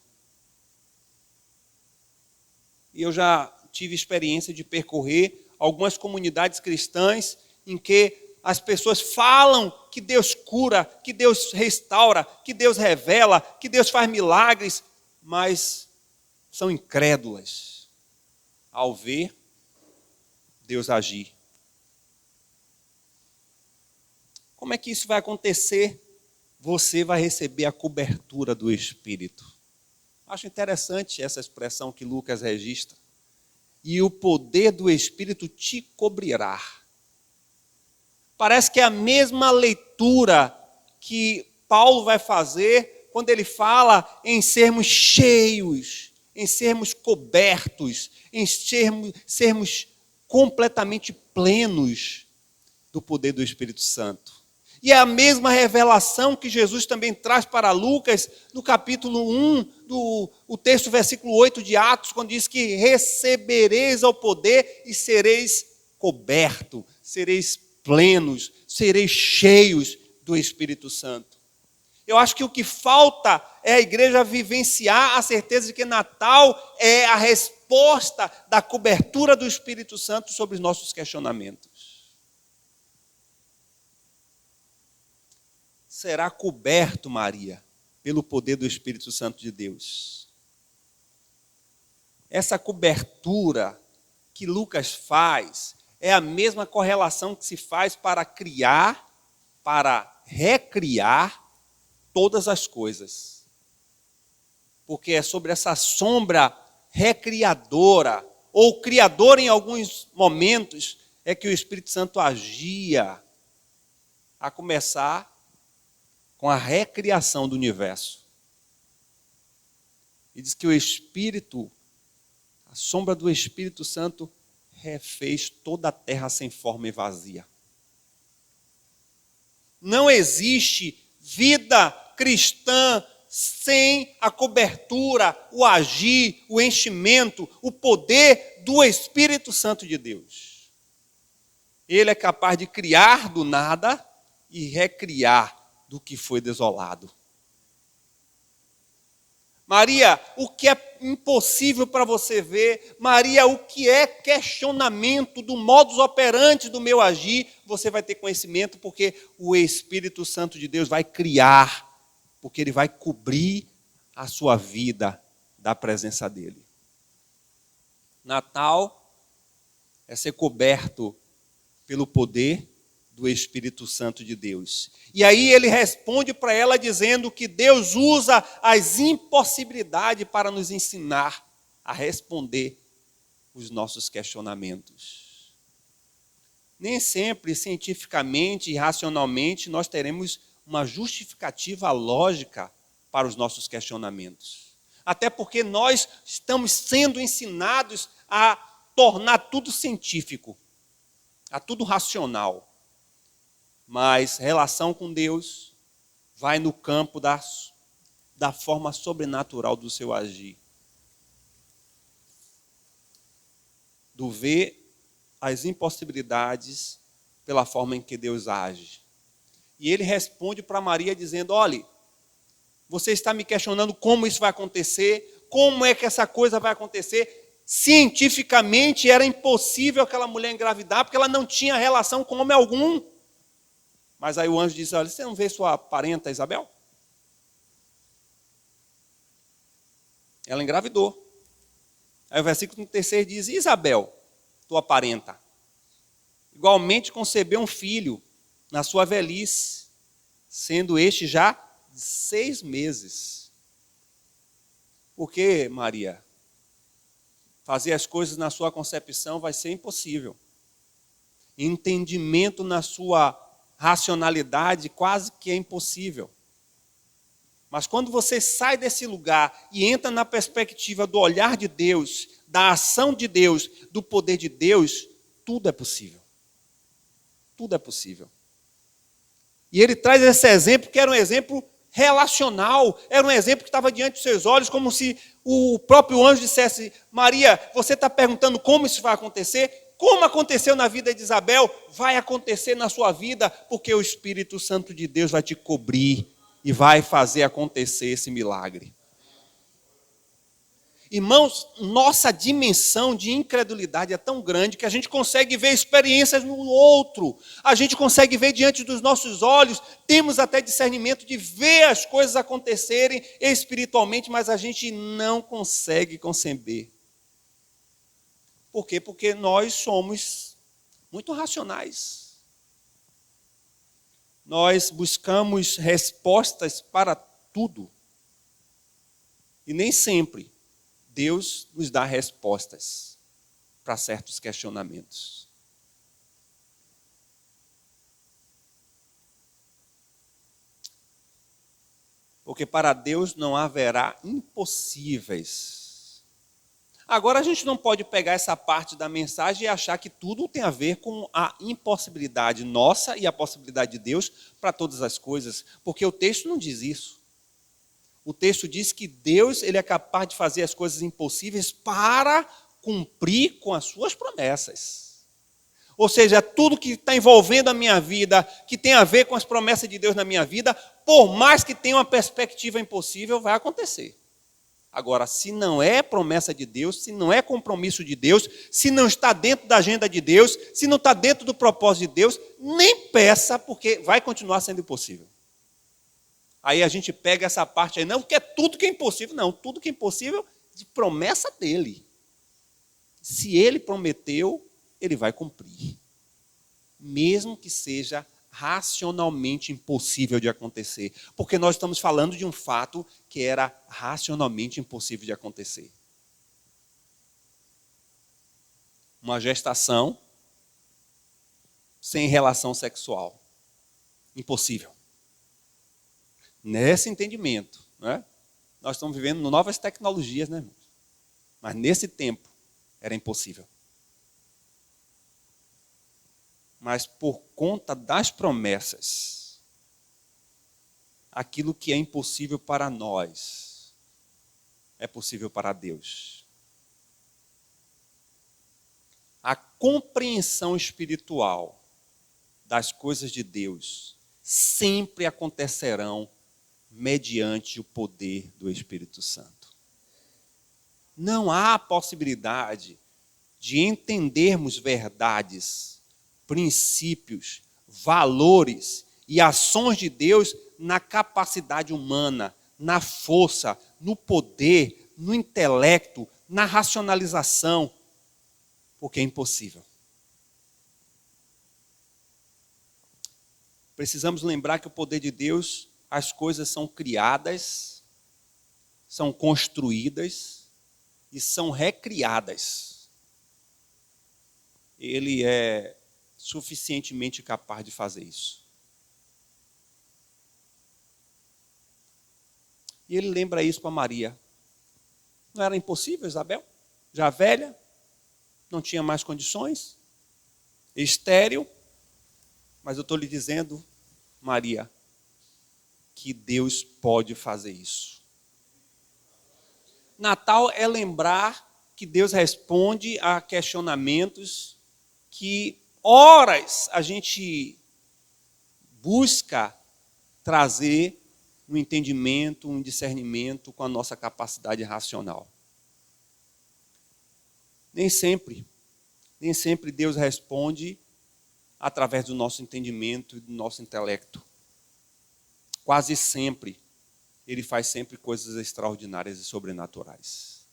E eu já tive experiência de percorrer algumas comunidades cristãs em que as pessoas falam que Deus cura, que Deus restaura, que Deus revela, que Deus faz milagres, mas são incrédulas ao ver Deus agir. Como é que isso vai acontecer? Você vai receber a cobertura do Espírito. Acho interessante essa expressão que Lucas registra. E o poder do Espírito te cobrirá. Parece que é a mesma leitura que Paulo vai fazer quando ele fala em sermos cheios, em sermos cobertos, em sermos completamente plenos do poder do Espírito Santo. E é a mesma revelação que Jesus também traz para Lucas, no capítulo 1, o texto, versículo 8 de Atos, quando diz que recebereis ao poder e sereis cobertos, sereis plenos, sereis cheios do Espírito Santo. Eu acho que o que falta é a igreja vivenciar a certeza de que Natal é a resposta da cobertura do Espírito Santo sobre os nossos questionamentos. Será coberto, Maria, pelo poder do Espírito Santo de Deus. Essa cobertura que Lucas faz é a mesma correlação que se faz para criar, para recriar todas as coisas. Porque é sobre essa sombra recriadora, ou criadora em alguns momentos, é que o Espírito Santo agia, a começar com a recriação do universo. E diz que o Espírito, a sombra do Espírito Santo, refez toda a terra sem forma e vazia. Não existe vida cristã sem a cobertura, o agir, o enchimento, o poder do Espírito Santo de Deus. Ele é capaz de criar do nada e recriar do que foi desolado. Maria, o que é impossível para você ver, Maria, o que é questionamento do modus operandi do meu agir, você vai ter conhecimento, porque o Espírito Santo de Deus vai criar porque Ele vai cobrir a sua vida da presença dEle. Natal é ser coberto pelo poder do Espírito Santo de Deus. E aí ele responde para ela dizendo que Deus usa as impossibilidades para nos ensinar a responder os nossos questionamentos. Nem sempre, cientificamente e racionalmente, nós teremos uma justificativa lógica para os nossos questionamentos. Até porque nós estamos sendo ensinados a tornar tudo científico, a tudo racional. Mas relação com Deus vai no campo da forma sobrenatural do seu agir. Do ver as impossibilidades pela forma em que Deus age. E ele responde para Maria dizendo, olhe, você está me questionando como isso vai acontecer, como é que essa coisa vai acontecer. Cientificamente era impossível aquela mulher engravidar, porque ela não tinha relação com homem algum. Mas aí o anjo diz, olha, você não vê sua parenta Isabel? Ela engravidou. Aí o versículo 36 diz, Isabel, tua parenta, igualmente concebeu um filho na sua velhice, sendo este já de 6 meses. Porque, Maria, fazer as coisas na sua concepção vai ser impossível. Entendimento na sua racionalidade quase que é impossível. Mas quando você sai desse lugar e entra na perspectiva do olhar de Deus, da ação de Deus, do poder de Deus, tudo é possível. Tudo é possível. E ele traz esse exemplo que era um exemplo relacional, era um exemplo que estava diante dos seus olhos, como se o próprio anjo dissesse, Maria, você está perguntando como isso vai acontecer? Como aconteceu na vida de Isabel, vai acontecer na sua vida, porque o Espírito Santo de Deus vai te cobrir e vai fazer acontecer esse milagre. Irmãos, nossa dimensão de incredulidade é tão grande que a gente consegue ver experiências no outro, a gente consegue ver diante dos nossos olhos, temos até discernimento de ver as coisas acontecerem espiritualmente, mas a gente não consegue conceber. Por quê? Porque nós somos muito racionais. Nós buscamos respostas para tudo. E nem sempre Deus nos dá respostas para certos questionamentos. Porque para Deus não haverá impossíveis. Agora a gente não pode pegar essa parte da mensagem e achar que tudo tem a ver com a impossibilidade nossa e a possibilidade de Deus para todas as coisas, porque o texto não diz isso. O texto diz que Deus ele é capaz de fazer as coisas impossíveis para cumprir com as suas promessas. Ou seja, tudo que está envolvendo a minha vida, que tem a ver com as promessas de Deus na minha vida, por mais que tenha uma perspectiva impossível, vai acontecer. Agora, se não é promessa de Deus, se não é compromisso de Deus, se não está dentro da agenda de Deus, se não está dentro do propósito de Deus, nem peça, porque vai continuar sendo impossível. Aí a gente pega essa parte aí, não, porque é tudo que é impossível. Não, tudo que é impossível de promessa dele. Se ele prometeu, ele vai cumprir. Mesmo que seja racionalmente impossível de acontecer. Porque nós estamos falando de um fato que era racionalmente impossível de acontecer. Uma gestação sem relação sexual. Impossível. Nesse entendimento, né? Nós estamos vivendo novas tecnologias, né, irmãos? Mas nesse tempo era impossível. Mas por conta das promessas, aquilo que é impossível para nós, é possível para Deus. A compreensão espiritual das coisas de Deus sempre acontecerão mediante o poder do Espírito Santo. Não há possibilidade de entendermos verdades, princípios, valores e ações de Deus na capacidade humana, na força, no poder, no intelecto, na racionalização, porque é impossível. Precisamos lembrar que o poder de Deus, as coisas são criadas, são construídas e são recriadas. Ele é suficientemente capaz de fazer isso. E ele lembra isso para Maria. Não era impossível, Isabel? Já velha, não tinha mais condições, estéril. Mas eu estou lhe dizendo, Maria, que Deus pode fazer isso. Natal é lembrar que Deus responde a questionamentos que horas a gente busca trazer um entendimento, um discernimento com a nossa capacidade racional. Nem sempre Deus responde através do nosso entendimento e do nosso intelecto. Quase sempre, Ele faz sempre coisas extraordinárias e sobrenaturais.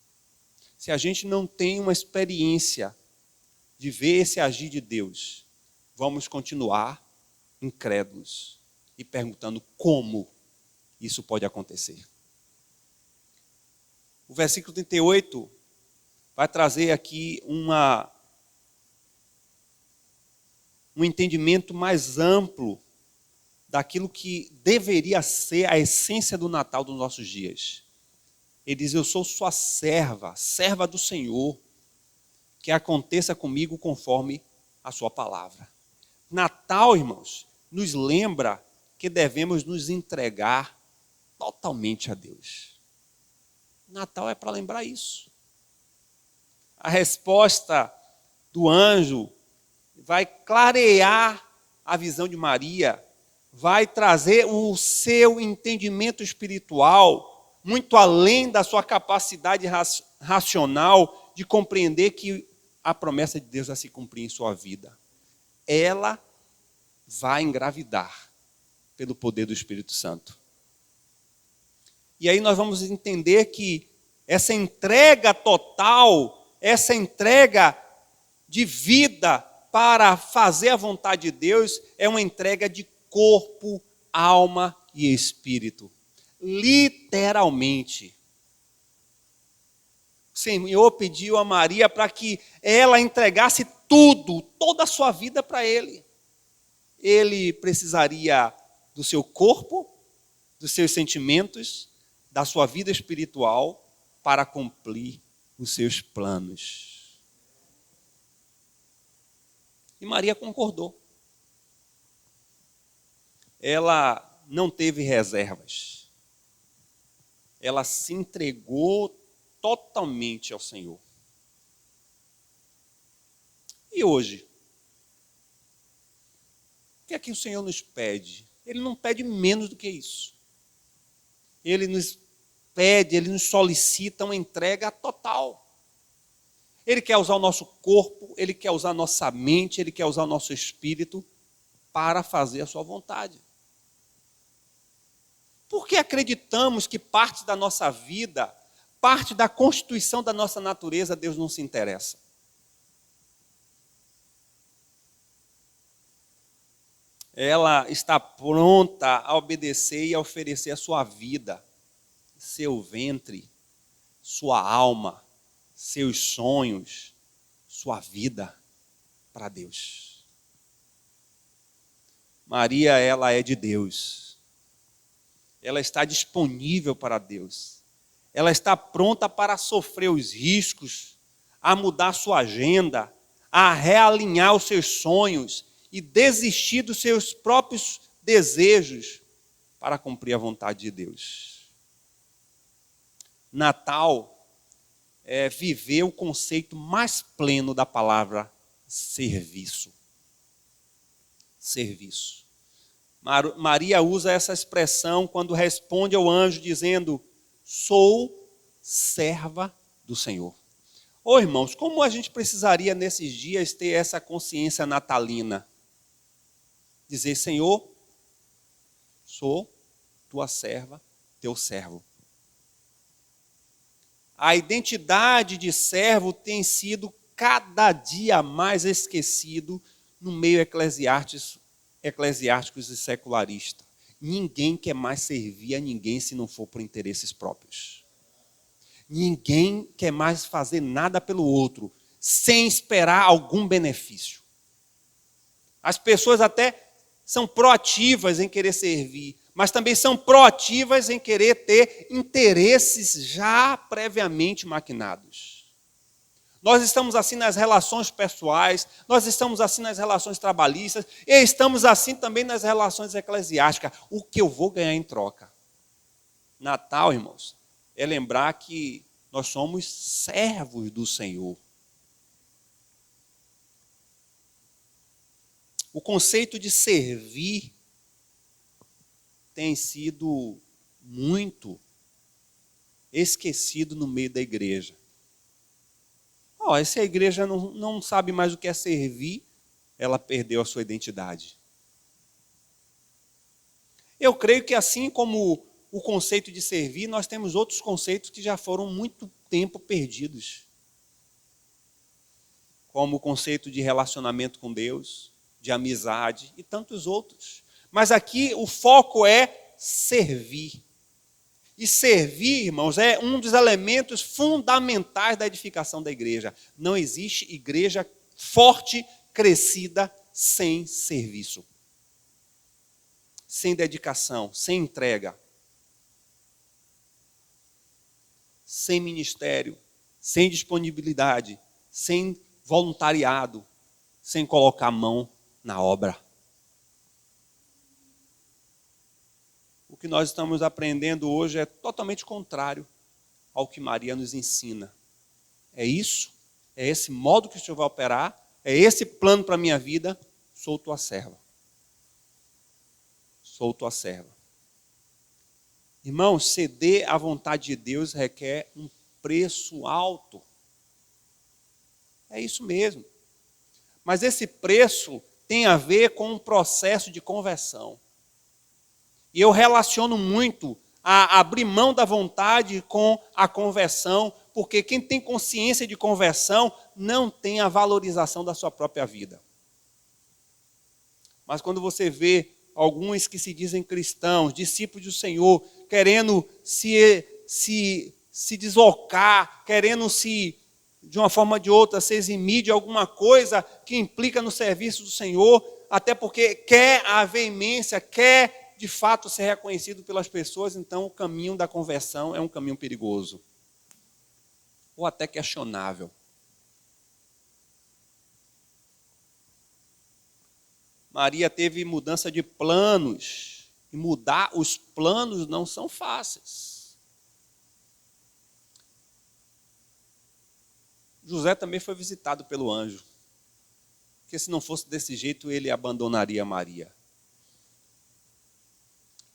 Se a gente não tem uma experiência de ver esse agir de Deus, vamos continuar incrédulos e perguntando como isso pode acontecer. O versículo 38 vai trazer aqui um entendimento mais amplo daquilo que deveria ser a essência do Natal dos nossos dias. Ele diz, eu sou sua serva, serva do Senhor, que aconteça comigo conforme a sua palavra. Natal, irmãos, nos lembra que devemos nos entregar totalmente a Deus. Natal é para lembrar isso. A resposta do anjo vai clarear a visão de Maria, vai trazer o seu entendimento espiritual muito além da sua capacidade racional de compreender que a promessa de Deus vai se cumprir em sua vida. Ela vai engravidar pelo poder do Espírito Santo. E aí nós vamos entender que essa entrega total, essa entrega de vida para fazer a vontade de Deus, é uma entrega de corpo, alma e espírito. Literalmente. O Senhor pediu a Maria para que ela entregasse tudo, toda a sua vida para Ele. Ele precisaria do seu corpo, dos seus sentimentos, da sua vida espiritual para cumprir os seus planos. E Maria concordou. Ela não teve reservas. Ela se entregou totalmente ao Senhor. E hoje? O que é que o Senhor nos pede? Ele não pede menos do que isso. Ele nos pede, Ele nos solicita uma entrega total. Ele quer usar o nosso corpo, Ele quer usar a nossa mente, Ele quer usar o nosso espírito para fazer a sua vontade. Porque acreditamos que parte da nossa vida, parte da constituição da nossa natureza, Deus não se interessa. Ela está pronta a obedecer e a oferecer a sua vida, seu ventre, sua alma, seus sonhos, sua vida para Deus. Maria, ela é de Deus. Ela está disponível para Deus. Ela está pronta para sofrer os riscos, a mudar sua agenda, a realinhar os seus sonhos e desistir dos seus próprios desejos para cumprir a vontade de Deus. Natal é viver o conceito mais pleno da palavra serviço. Serviço. Maria usa essa expressão quando responde ao anjo dizendo, sou serva do Senhor. Ô irmãos, como a gente precisaria nesses dias ter essa consciência natalina? Dizer, Senhor, sou tua serva, teu servo. A identidade de servo tem sido cada dia mais esquecido no meio eclesiásticos e secularistas. Ninguém quer mais servir a ninguém se não for por interesses próprios. Ninguém quer mais fazer nada pelo outro, sem esperar algum benefício. As pessoas até são proativas em querer servir, mas também são proativas em querer ter interesses já previamente maquinados. Nós estamos assim nas relações pessoais, nós estamos assim nas relações trabalhistas, e estamos assim também nas relações eclesiásticas. O que eu vou ganhar em troca? Natal, irmãos, é lembrar que nós somos servos do Senhor. O conceito de servir tem sido muito esquecido no meio da igreja. Se a igreja não sabe mais o que é servir, ela perdeu a sua identidade. Eu creio que assim como o conceito de servir, nós temos outros conceitos que já foram muito tempo perdidos. Como o conceito de relacionamento com Deus, de amizade e tantos outros. Mas aqui o foco é servir. E servir, irmãos, é um dos elementos fundamentais da edificação da igreja. Não existe igreja forte, crescida, sem serviço. Sem dedicação, sem entrega. Sem ministério, sem disponibilidade, sem voluntariado, sem colocar a mão na obra. O que nós estamos aprendendo hoje é totalmente contrário ao que Maria nos ensina. É isso, é esse modo que o Senhor vai operar, é esse plano para a minha vida, sou tua serva. Sou tua serva. Irmãos, ceder à vontade de Deus requer um preço alto. É isso mesmo. Mas esse preço tem a ver com um processo de conversão. E eu relaciono muito a abrir mão da vontade com a conversão, porque quem tem consciência de conversão não tem a valorização da sua própria vida. Mas quando você vê alguns que se dizem cristãos, discípulos do Senhor, querendo se deslocar, querendo de uma forma ou de outra, se eximir de alguma coisa que implica no serviço do Senhor, até porque quer a veemência, quer de fato ser reconhecido pelas pessoas, então o caminho da conversão é um caminho perigoso. Ou até questionável. Maria teve mudança de planos. E mudar os planos não são fáceis. José também foi visitado pelo anjo. Porque se não fosse desse jeito, ele abandonaria Maria.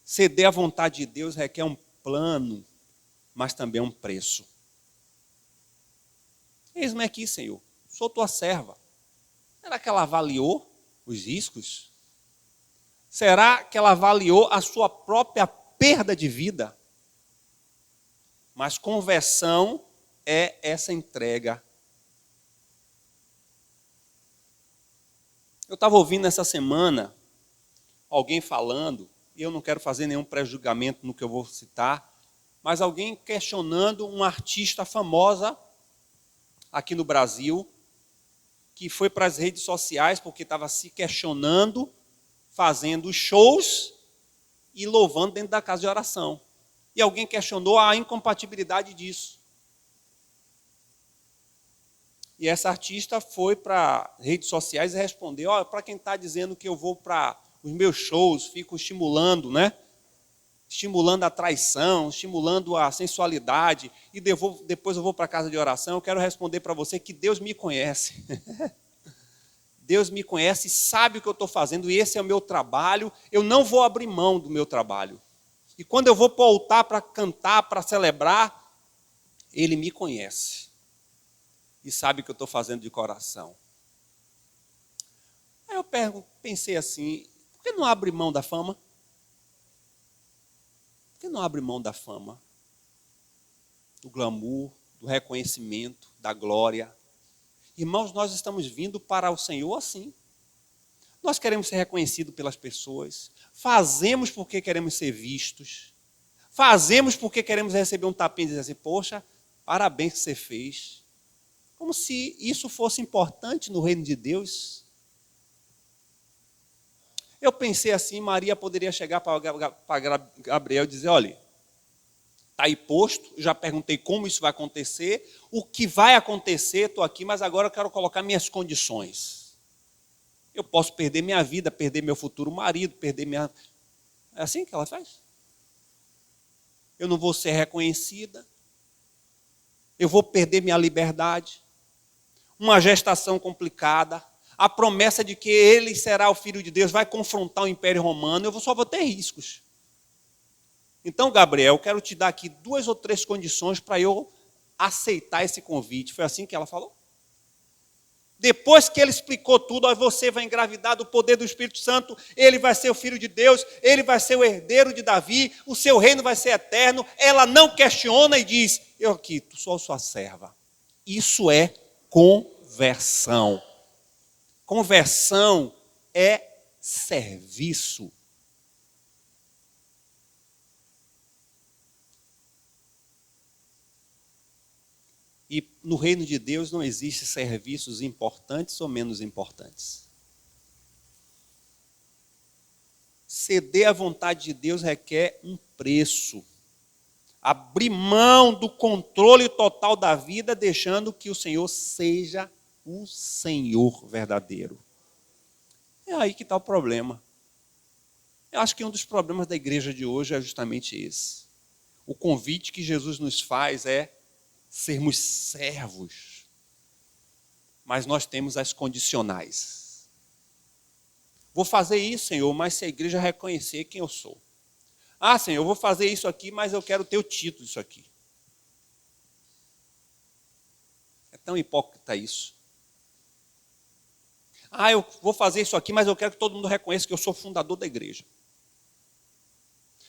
Ceder à vontade de Deus requer um plano, mas também um preço. Eis-me aqui, Senhor, sou tua serva. Será que ela avaliou os riscos? Será que ela avaliou a sua própria perda de vida? Mas conversão é essa entrega. Eu estava ouvindo essa semana alguém falando, e eu não quero fazer nenhum pré-julgamento no que eu vou citar, mas alguém questionando uma artista famosa aqui no Brasil, que foi para as redes sociais porque estava se questionando, fazendo shows e louvando dentro da casa de oração. E alguém questionou a incompatibilidade disso. E essa artista foi para redes sociais e respondeu, para quem está dizendo que eu vou para os meus shows, fico estimulando, né? Estimulando a traição, estimulando a sensualidade, e depois eu vou para a casa de oração, eu quero responder para você que Deus me conhece. Deus me conhece, sabe o que eu estou fazendo, e esse é o meu trabalho, eu não vou abrir mão do meu trabalho. E quando eu vou para o altar para cantar, para celebrar, Ele me conhece. E sabe o que eu estou fazendo de coração. Aí eu pensei assim, por que não abre mão da fama? Por que não abre mão da fama, do glamour, do reconhecimento, da glória? Irmãos, nós estamos vindo para o Senhor assim. Nós queremos ser reconhecidos pelas pessoas, fazemos porque queremos ser vistos, fazemos porque queremos receber um tapinha e dizer assim, poxa, parabéns que você fez. Como se isso fosse importante no reino de Deus. Eu pensei assim, Maria poderia chegar para Gabriel e dizer, olha, está aí posto, já perguntei como isso vai acontecer, o que vai acontecer, estou aqui, mas agora eu quero colocar minhas condições. Eu posso perder minha vida, perder meu futuro marido, perder minha... É assim que ela faz? Eu não vou ser reconhecida, eu vou perder minha liberdade, uma gestação complicada, a promessa de que ele será o Filho de Deus vai confrontar o Império Romano, eu só vou ter riscos. Então, Gabriel, eu quero te dar aqui 2 ou 3 condições para eu aceitar esse convite. Foi assim que ela falou? Depois que ele explicou tudo, aí você vai engravidar do poder do Espírito Santo, ele vai ser o Filho de Deus, ele vai ser o herdeiro de Davi, o seu reino vai ser eterno. Ela não questiona e diz, eu aqui, sou sua serva. Isso é conversão. Conversão é serviço. E no reino de Deus não existe serviços importantes ou menos importantes. Ceder à vontade de Deus requer um preço. Abrir mão do controle total da vida, deixando que o Senhor seja o Senhor verdadeiro. É aí que está o problema. Eu acho que um dos problemas da igreja de hoje é justamente esse. O convite que Jesus nos faz é sermos servos, mas nós temos as condicionais. Vou fazer isso, Senhor, mas se a igreja reconhecer quem eu sou. Ah, Senhor, eu vou fazer isso aqui, mas eu quero ter o título disso aqui. É tão hipócrita isso. Ah, eu vou fazer isso aqui, mas eu quero que todo mundo reconheça que eu sou fundador da igreja.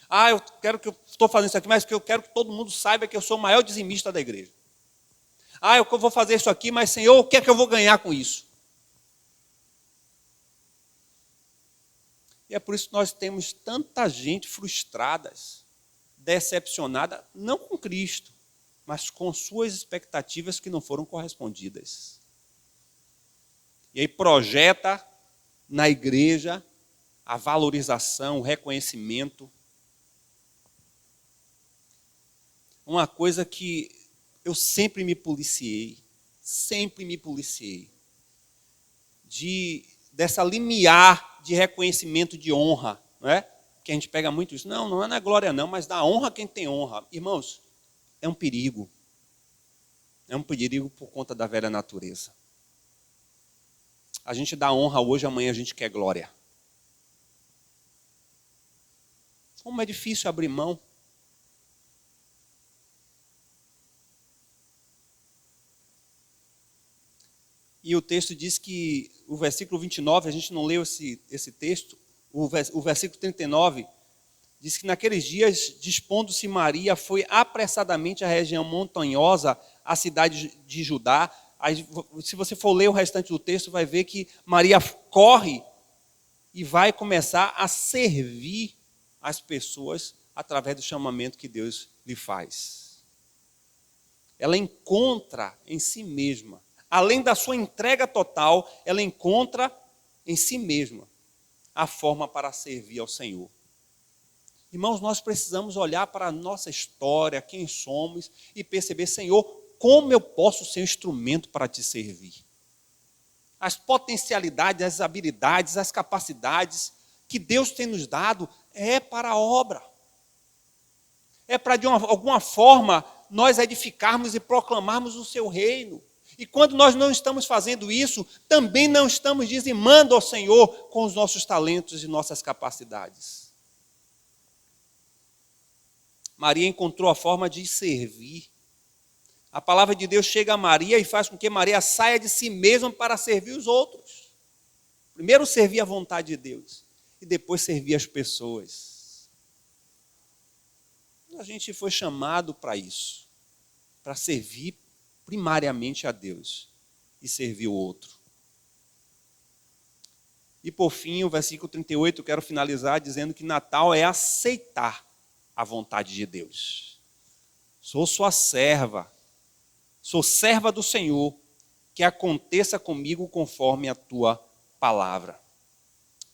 Ah, eu quero que eu estou fazendo isso aqui, mas que eu quero que todo mundo saiba que eu sou o maior dizimista da igreja. Ah, eu vou fazer isso aqui, mas Senhor, o que é que eu vou ganhar com isso? E é por isso que nós temos tanta gente frustrada, decepcionada, não com Cristo, mas com suas expectativas que não foram correspondidas. E aí projeta na igreja a valorização, o reconhecimento. Uma coisa que eu sempre me policiei, dessa limiar de reconhecimento de honra, não é? Que a gente pega muito isso. Não, não é na glória não, mas dá honra a quem tem honra. Irmãos, é um perigo. É um perigo por conta da velha natureza. A gente dá honra hoje, amanhã a gente quer glória. Como é difícil abrir mão. E o texto diz que, o versículo 29, a gente não leu esse texto, o versículo 39, diz que naqueles dias, dispondo-se Maria, foi apressadamente à região montanhosa, à cidade de Judá. Aí, se você for ler o restante do texto, vai ver que Maria corre e vai começar a servir as pessoas através do chamamento que Deus lhe faz. Ela encontra em si mesma, além da sua entrega total, ela encontra em si mesma a forma para servir ao Senhor. Irmãos, nós precisamos olhar para a nossa história, quem somos, e perceber, Senhor, como eu posso ser um instrumento para te servir? As potencialidades, as habilidades, as capacidades que Deus tem nos dado é para a obra. É para, de alguma forma, nós edificarmos e proclamarmos o seu reino. E quando nós não estamos fazendo isso, também não estamos dizimando ao Senhor com os nossos talentos e nossas capacidades. Maria encontrou a forma de servir. A palavra de Deus chega a Maria e faz com que Maria saia de si mesma para servir os outros. Primeiro servir a vontade de Deus e depois servir as pessoas. A gente foi chamado para isso, para servir primariamente a Deus e servir o outro. E por fim, o versículo 38, eu quero finalizar dizendo que Natal é aceitar a vontade de Deus. Sou sua serva, sou serva do Senhor, que aconteça comigo conforme a tua palavra.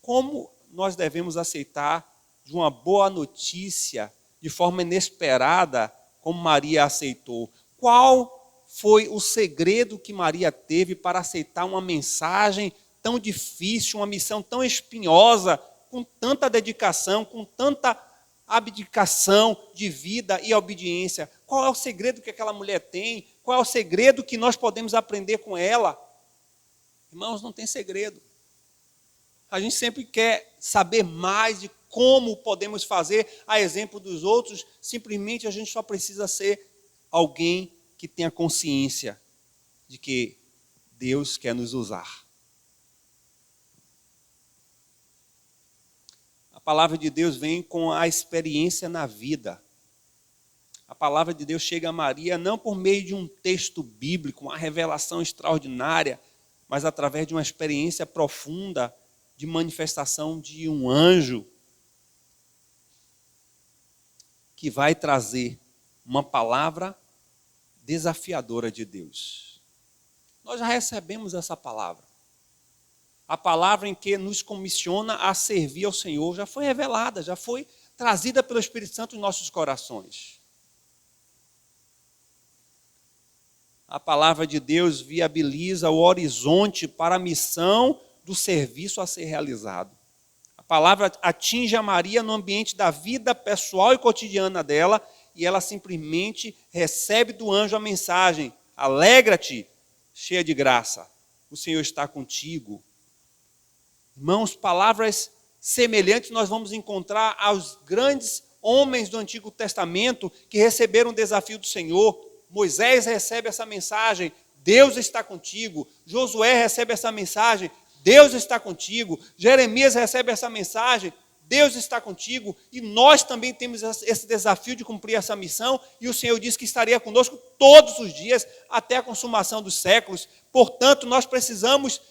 Como nós devemos aceitar de uma boa notícia de forma inesperada, como Maria aceitou? Qual foi o segredo que Maria teve para aceitar uma mensagem tão difícil, uma missão tão espinhosa, com tanta dedicação, com tanta abdicação de vida e obediência? Qual é o segredo que aquela mulher tem? Qual é o segredo que nós podemos aprender com ela? Irmãos, não tem segredo. A gente sempre quer saber mais de como podemos fazer a exemplo dos outros. Simplesmente a gente só precisa ser alguém que tenha consciência de que Deus quer nos usar. A palavra de Deus vem com a experiência na vida. A palavra de Deus chega a Maria não por meio de um texto bíblico, uma revelação extraordinária, mas através de uma experiência profunda de manifestação de um anjo que vai trazer uma palavra desafiadora de Deus. Nós já recebemos essa palavra. A palavra em que nos comissiona a servir ao Senhor já foi revelada, já foi trazida pelo Espírito Santo em nossos corações. A palavra de Deus viabiliza o horizonte para a missão do serviço a ser realizado. A palavra atinge a Maria no ambiente da vida pessoal e cotidiana dela, e ela simplesmente recebe do anjo a mensagem: alegra-te, cheia de graça, o Senhor está contigo. Irmãos, palavras semelhantes nós vamos encontrar aos grandes homens do Antigo Testamento que receberam o desafio do Senhor. Moisés recebe essa mensagem: Deus está contigo. Josué recebe essa mensagem: Deus está contigo. Jeremias recebe essa mensagem: Deus está contigo. E nós também temos esse desafio de cumprir essa missão, e o Senhor disse que estaria conosco todos os dias até a consumação dos séculos. Portanto, nós precisamos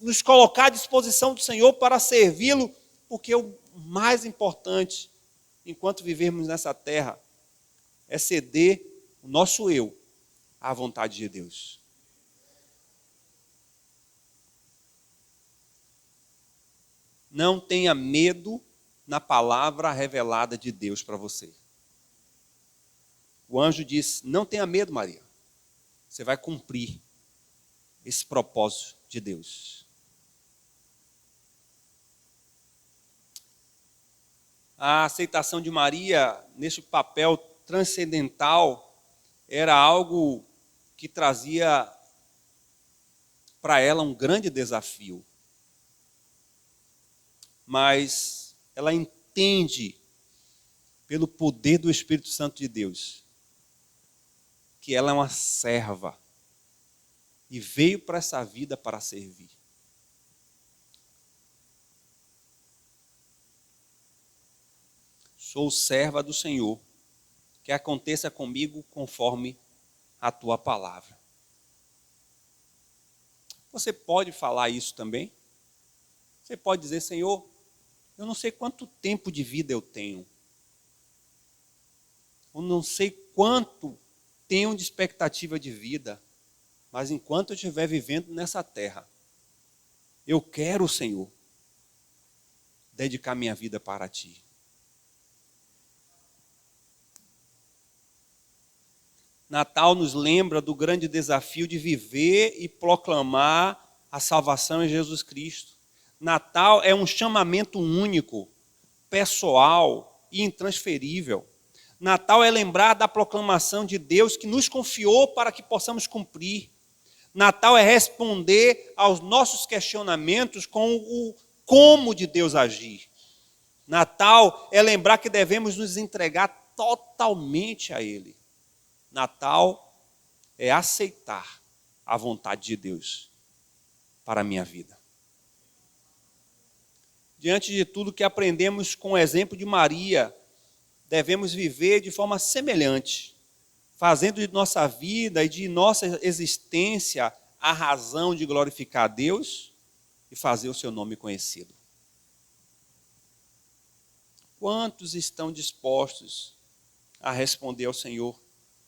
nos colocar à disposição do Senhor para servi-lo, porque o mais importante, enquanto vivermos nessa terra, é ceder o nosso eu à vontade de Deus. Não tenha medo na palavra revelada de Deus para você. O anjo diz: não tenha medo, Maria. Você vai cumprir esse propósito de Deus. A aceitação de Maria nesse papel transcendental era algo que trazia para ela um grande desafio. Mas ela entende, pelo poder do Espírito Santo de Deus, que ela é uma serva e veio para essa vida para servir. Sou serva do Senhor, que aconteça comigo conforme a tua palavra. Você pode falar isso também? Você pode dizer: Senhor, eu não sei quanto tempo de vida eu tenho. Eu não sei quanto tenho de expectativa de vida. Mas enquanto eu estiver vivendo nessa terra, eu quero, Senhor, dedicar minha vida para Ti. Natal nos lembra do grande desafio de viver e proclamar a salvação em Jesus Cristo. Natal é um chamamento único, pessoal e intransferível. Natal é lembrar da proclamação de Deus que nos confiou para que possamos cumprir. Natal é responder aos nossos questionamentos com o como de Deus agir. Natal é lembrar que devemos nos entregar totalmente a Ele. Natal é aceitar a vontade de Deus para a minha vida. Diante de tudo que aprendemos com o exemplo de Maria, devemos viver de forma semelhante, fazendo de nossa vida e de nossa existência a razão de glorificar a Deus e fazer o seu nome conhecido. Quantos estão dispostos a responder ao Senhor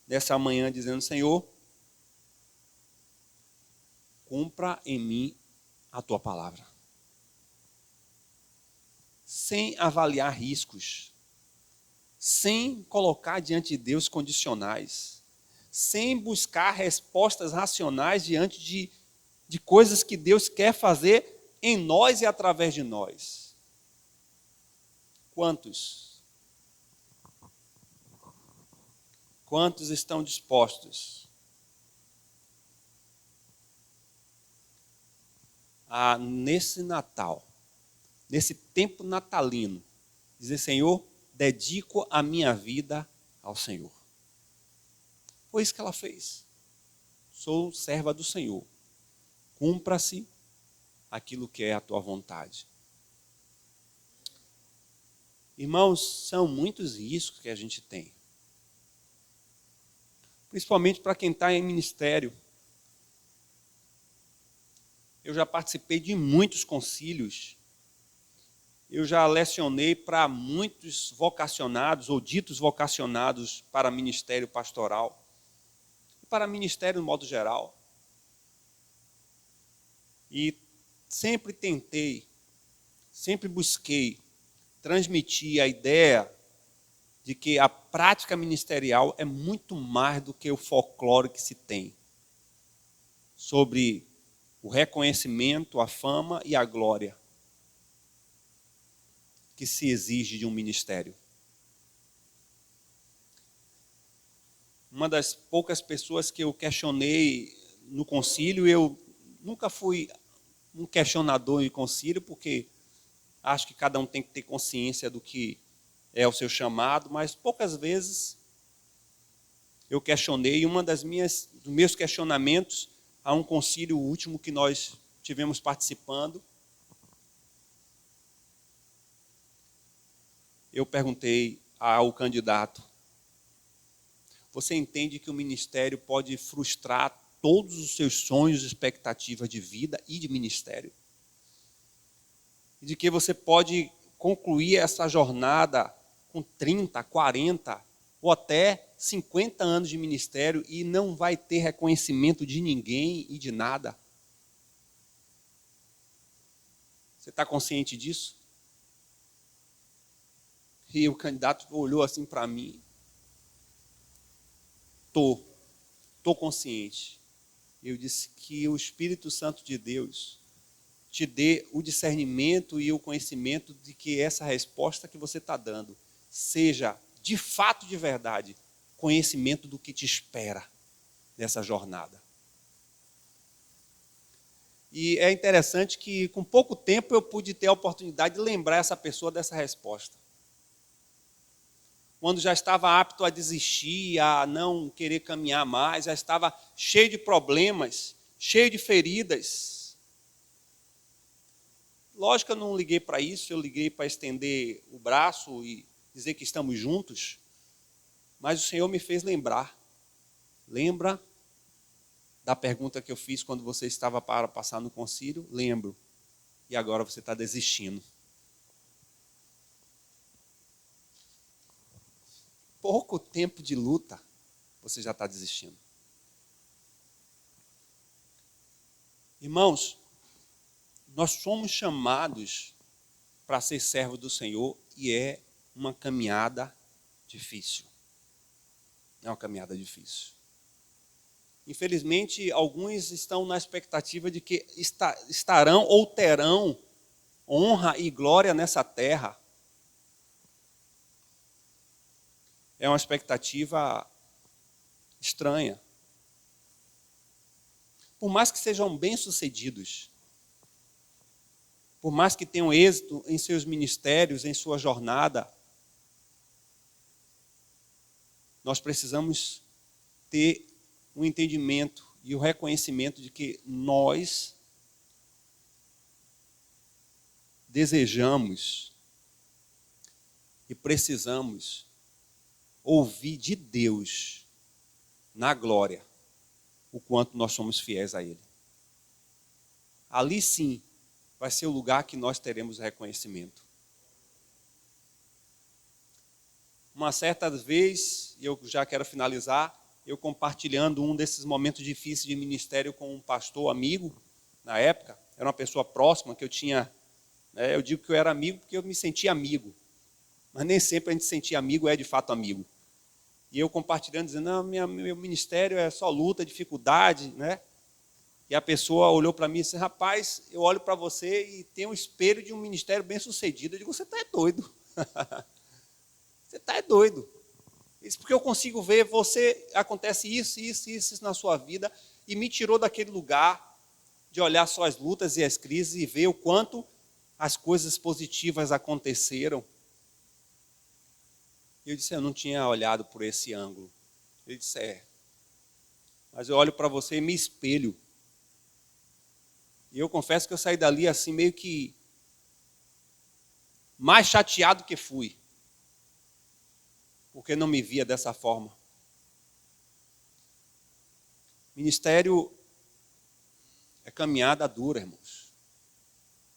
nessa manhã, dizendo: Senhor, cumpra em mim a tua palavra, sem avaliar riscos, sem colocar diante de Deus condicionais, sem buscar respostas racionais diante de coisas que Deus quer fazer em nós e através de nós. Quantos estão dispostos a, nesse Natal, nesse tempo natalino, dizer: Senhor, dedico a minha vida ao Senhor? Foi isso que ela fez. Sou serva do Senhor. Cumpra-se aquilo que é a tua vontade. Irmãos, são muitos riscos que a gente tem. Principalmente para quem está em ministério. Eu já participei de muitos concílios. Eu já lecionei para muitos vocacionados ou ditos vocacionados para ministério pastoral. Para ministério no modo geral. E sempre tentei, sempre busquei transmitir a ideia de que a prática ministerial é muito mais do que o folclore que se tem sobre o reconhecimento, a fama e a glória que se exige de um ministério. Uma das poucas pessoas que eu questionei no concílio, eu nunca fui um questionador em concílio, porque acho que cada um tem que ter consciência do que é o seu chamado, mas poucas vezes eu questionei. E dos meus questionamentos a um concílio último que nós tivemos participando, eu perguntei ao candidato: você entende que o ministério pode frustrar todos os seus sonhos e expectativas de vida e de ministério? E de que você pode concluir essa jornada com 30, 40 ou até 50 anos de ministério e não vai ter reconhecimento de ninguém e de nada? Você está consciente disso? E o candidato olhou assim para mim: Estou consciente. Eu disse: que o Espírito Santo de Deus te dê o discernimento e o conhecimento de que essa resposta que você está dando seja, de fato, de verdade, conhecimento do que te espera nessa jornada. E é interessante que, com pouco tempo, eu pude ter a oportunidade de lembrar essa pessoa dessa resposta. Quando já estava apto a desistir, a não querer caminhar mais, já estava cheio de problemas, cheio de feridas. Lógico que eu não liguei para isso, eu liguei para estender o braço e dizer que estamos juntos, mas o Senhor me fez lembrar. Lembra da pergunta que eu fiz quando você estava para passar no concílio? Lembro. E agora você está desistindo. Pouco tempo de luta, você já está desistindo. Irmãos, nós somos chamados para ser servos do Senhor e é uma caminhada difícil. É uma caminhada difícil. Infelizmente, alguns estão na expectativa de que estarão ou terão honra e glória nessa terra. É uma expectativa estranha. Por mais que sejam bem-sucedidos, por mais que tenham êxito em seus ministérios, em sua jornada, nós precisamos ter o entendimento e o reconhecimento de que nós desejamos e precisamos ouvir de Deus, na glória, o quanto nós somos fiéis a Ele. Ali sim, vai ser o lugar que nós teremos reconhecimento. Uma certa vez, e eu já quero finalizar, eu compartilhando um desses momentos difíceis de ministério com um pastor amigo, na época, era uma pessoa próxima que eu tinha, eu digo que eu era amigo porque eu me sentia amigo, mas nem sempre a gente se sentir amigo é de fato amigo. E eu compartilhando, dizendo, não, meu ministério é só luta, dificuldade, né? E a pessoa olhou para mim e disse, rapaz, eu olho para você e tem um espelho de um ministério bem sucedido. Eu digo, você está doido. Você está doido. Isso porque eu consigo ver, acontece isso na sua vida, e me tirou daquele lugar de olhar só as lutas e as crises e ver o quanto as coisas positivas aconteceram. Eu disse, eu não tinha olhado por esse ângulo. Ele disse, mas eu olho para você e me espelho. E eu confesso que eu saí dali assim meio que mais chateado que fui. Porque não me via dessa forma. Ministério é caminhada dura, irmãos.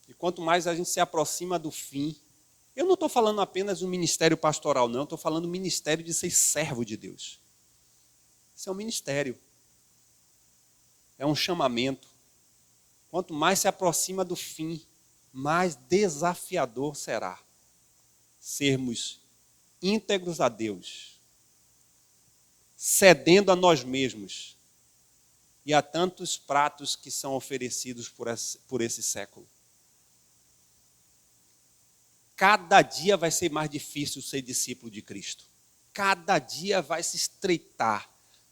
E quanto mais a gente se aproxima do fim, eu não estou falando apenas do ministério pastoral, não. Estou falando do ministério de ser servo de Deus. Isso é um ministério. É um chamamento. Quanto mais se aproxima do fim, mais desafiador será sermos íntegros a Deus, cedendo a nós mesmos e a tantos pratos que são oferecidos por esse século. Cada dia vai ser mais difícil ser discípulo de Cristo. Cada dia vai se estreitar.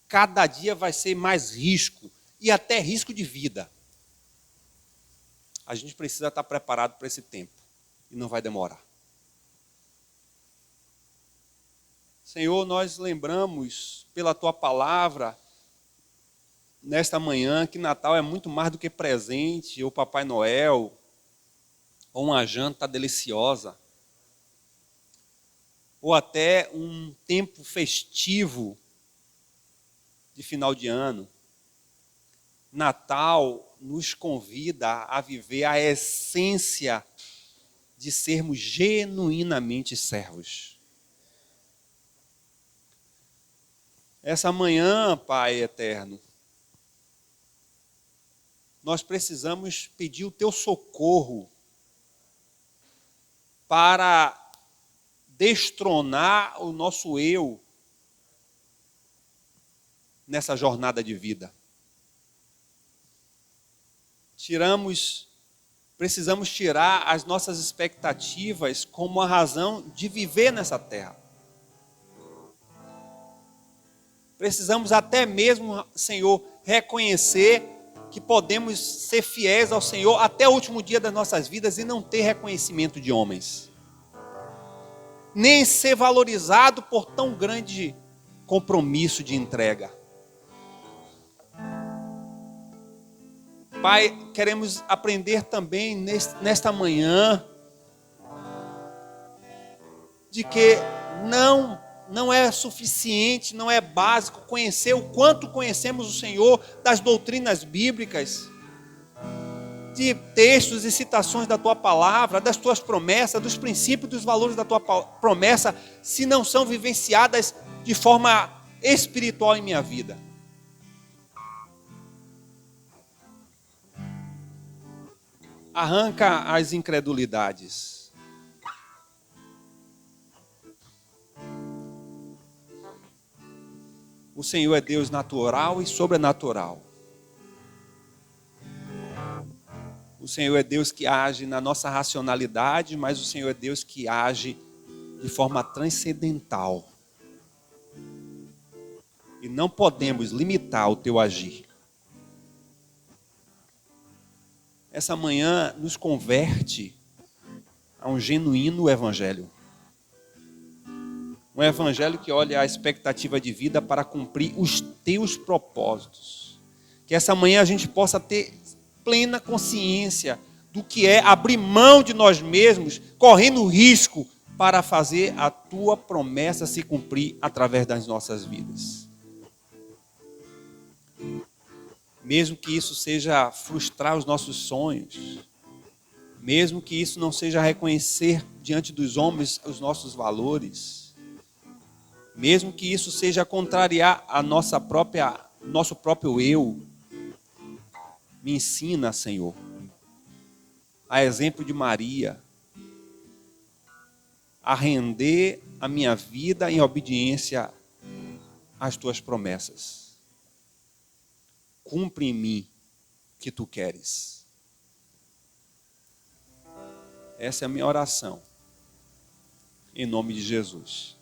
Cada dia vai ser mais risco e até risco de vida. A gente precisa estar preparado para esse tempo e não vai demorar. Senhor, nós lembramos pela Tua palavra nesta manhã que Natal é muito mais do que presente, ou Papai Noel, ou uma janta deliciosa, ou até um tempo festivo de final de ano. Natal nos convida a viver a essência de sermos genuinamente servos. Essa manhã, Pai eterno, nós precisamos pedir o Teu socorro para destronar o nosso eu nessa jornada de vida. Precisamos tirar as nossas expectativas como a razão de viver nessa terra. Precisamos até mesmo, Senhor, reconhecer que podemos ser fiéis ao Senhor até o último dia das nossas vidas e não ter reconhecimento de homens. Nem ser valorizado por tão grande compromisso de entrega. Pai, queremos aprender também nesta manhã de que não é suficiente, não é básico conhecer o quanto conhecemos o Senhor das doutrinas bíblicas, de textos e citações da Tua palavra, das Tuas promessas, dos princípios e dos valores da Tua promessa, se não são vivenciadas de forma espiritual em minha vida. Arranca as incredulidades. O Senhor é Deus natural e sobrenatural. O Senhor é Deus que age na nossa racionalidade, mas o Senhor é Deus que age de forma transcendental. E não podemos limitar o Teu agir. Essa manhã nos converte a um genuíno evangelho. Um evangelho que olha a expectativa de vida para cumprir os Teus propósitos. Que essa manhã a gente possa ter plena consciência do que é abrir mão de nós mesmos, correndo o risco para fazer a tua promessa se cumprir através das nossas vidas. Mesmo que isso seja frustrar os nossos sonhos, mesmo que isso não seja reconhecer diante dos homens os nossos valores, mesmo que isso seja contrariar a nosso próprio eu, me ensina, Senhor, a exemplo de Maria, a render a minha vida em obediência às tuas promessas. Cumpre em mim o que tu queres. Essa é a minha oração, em nome de Jesus.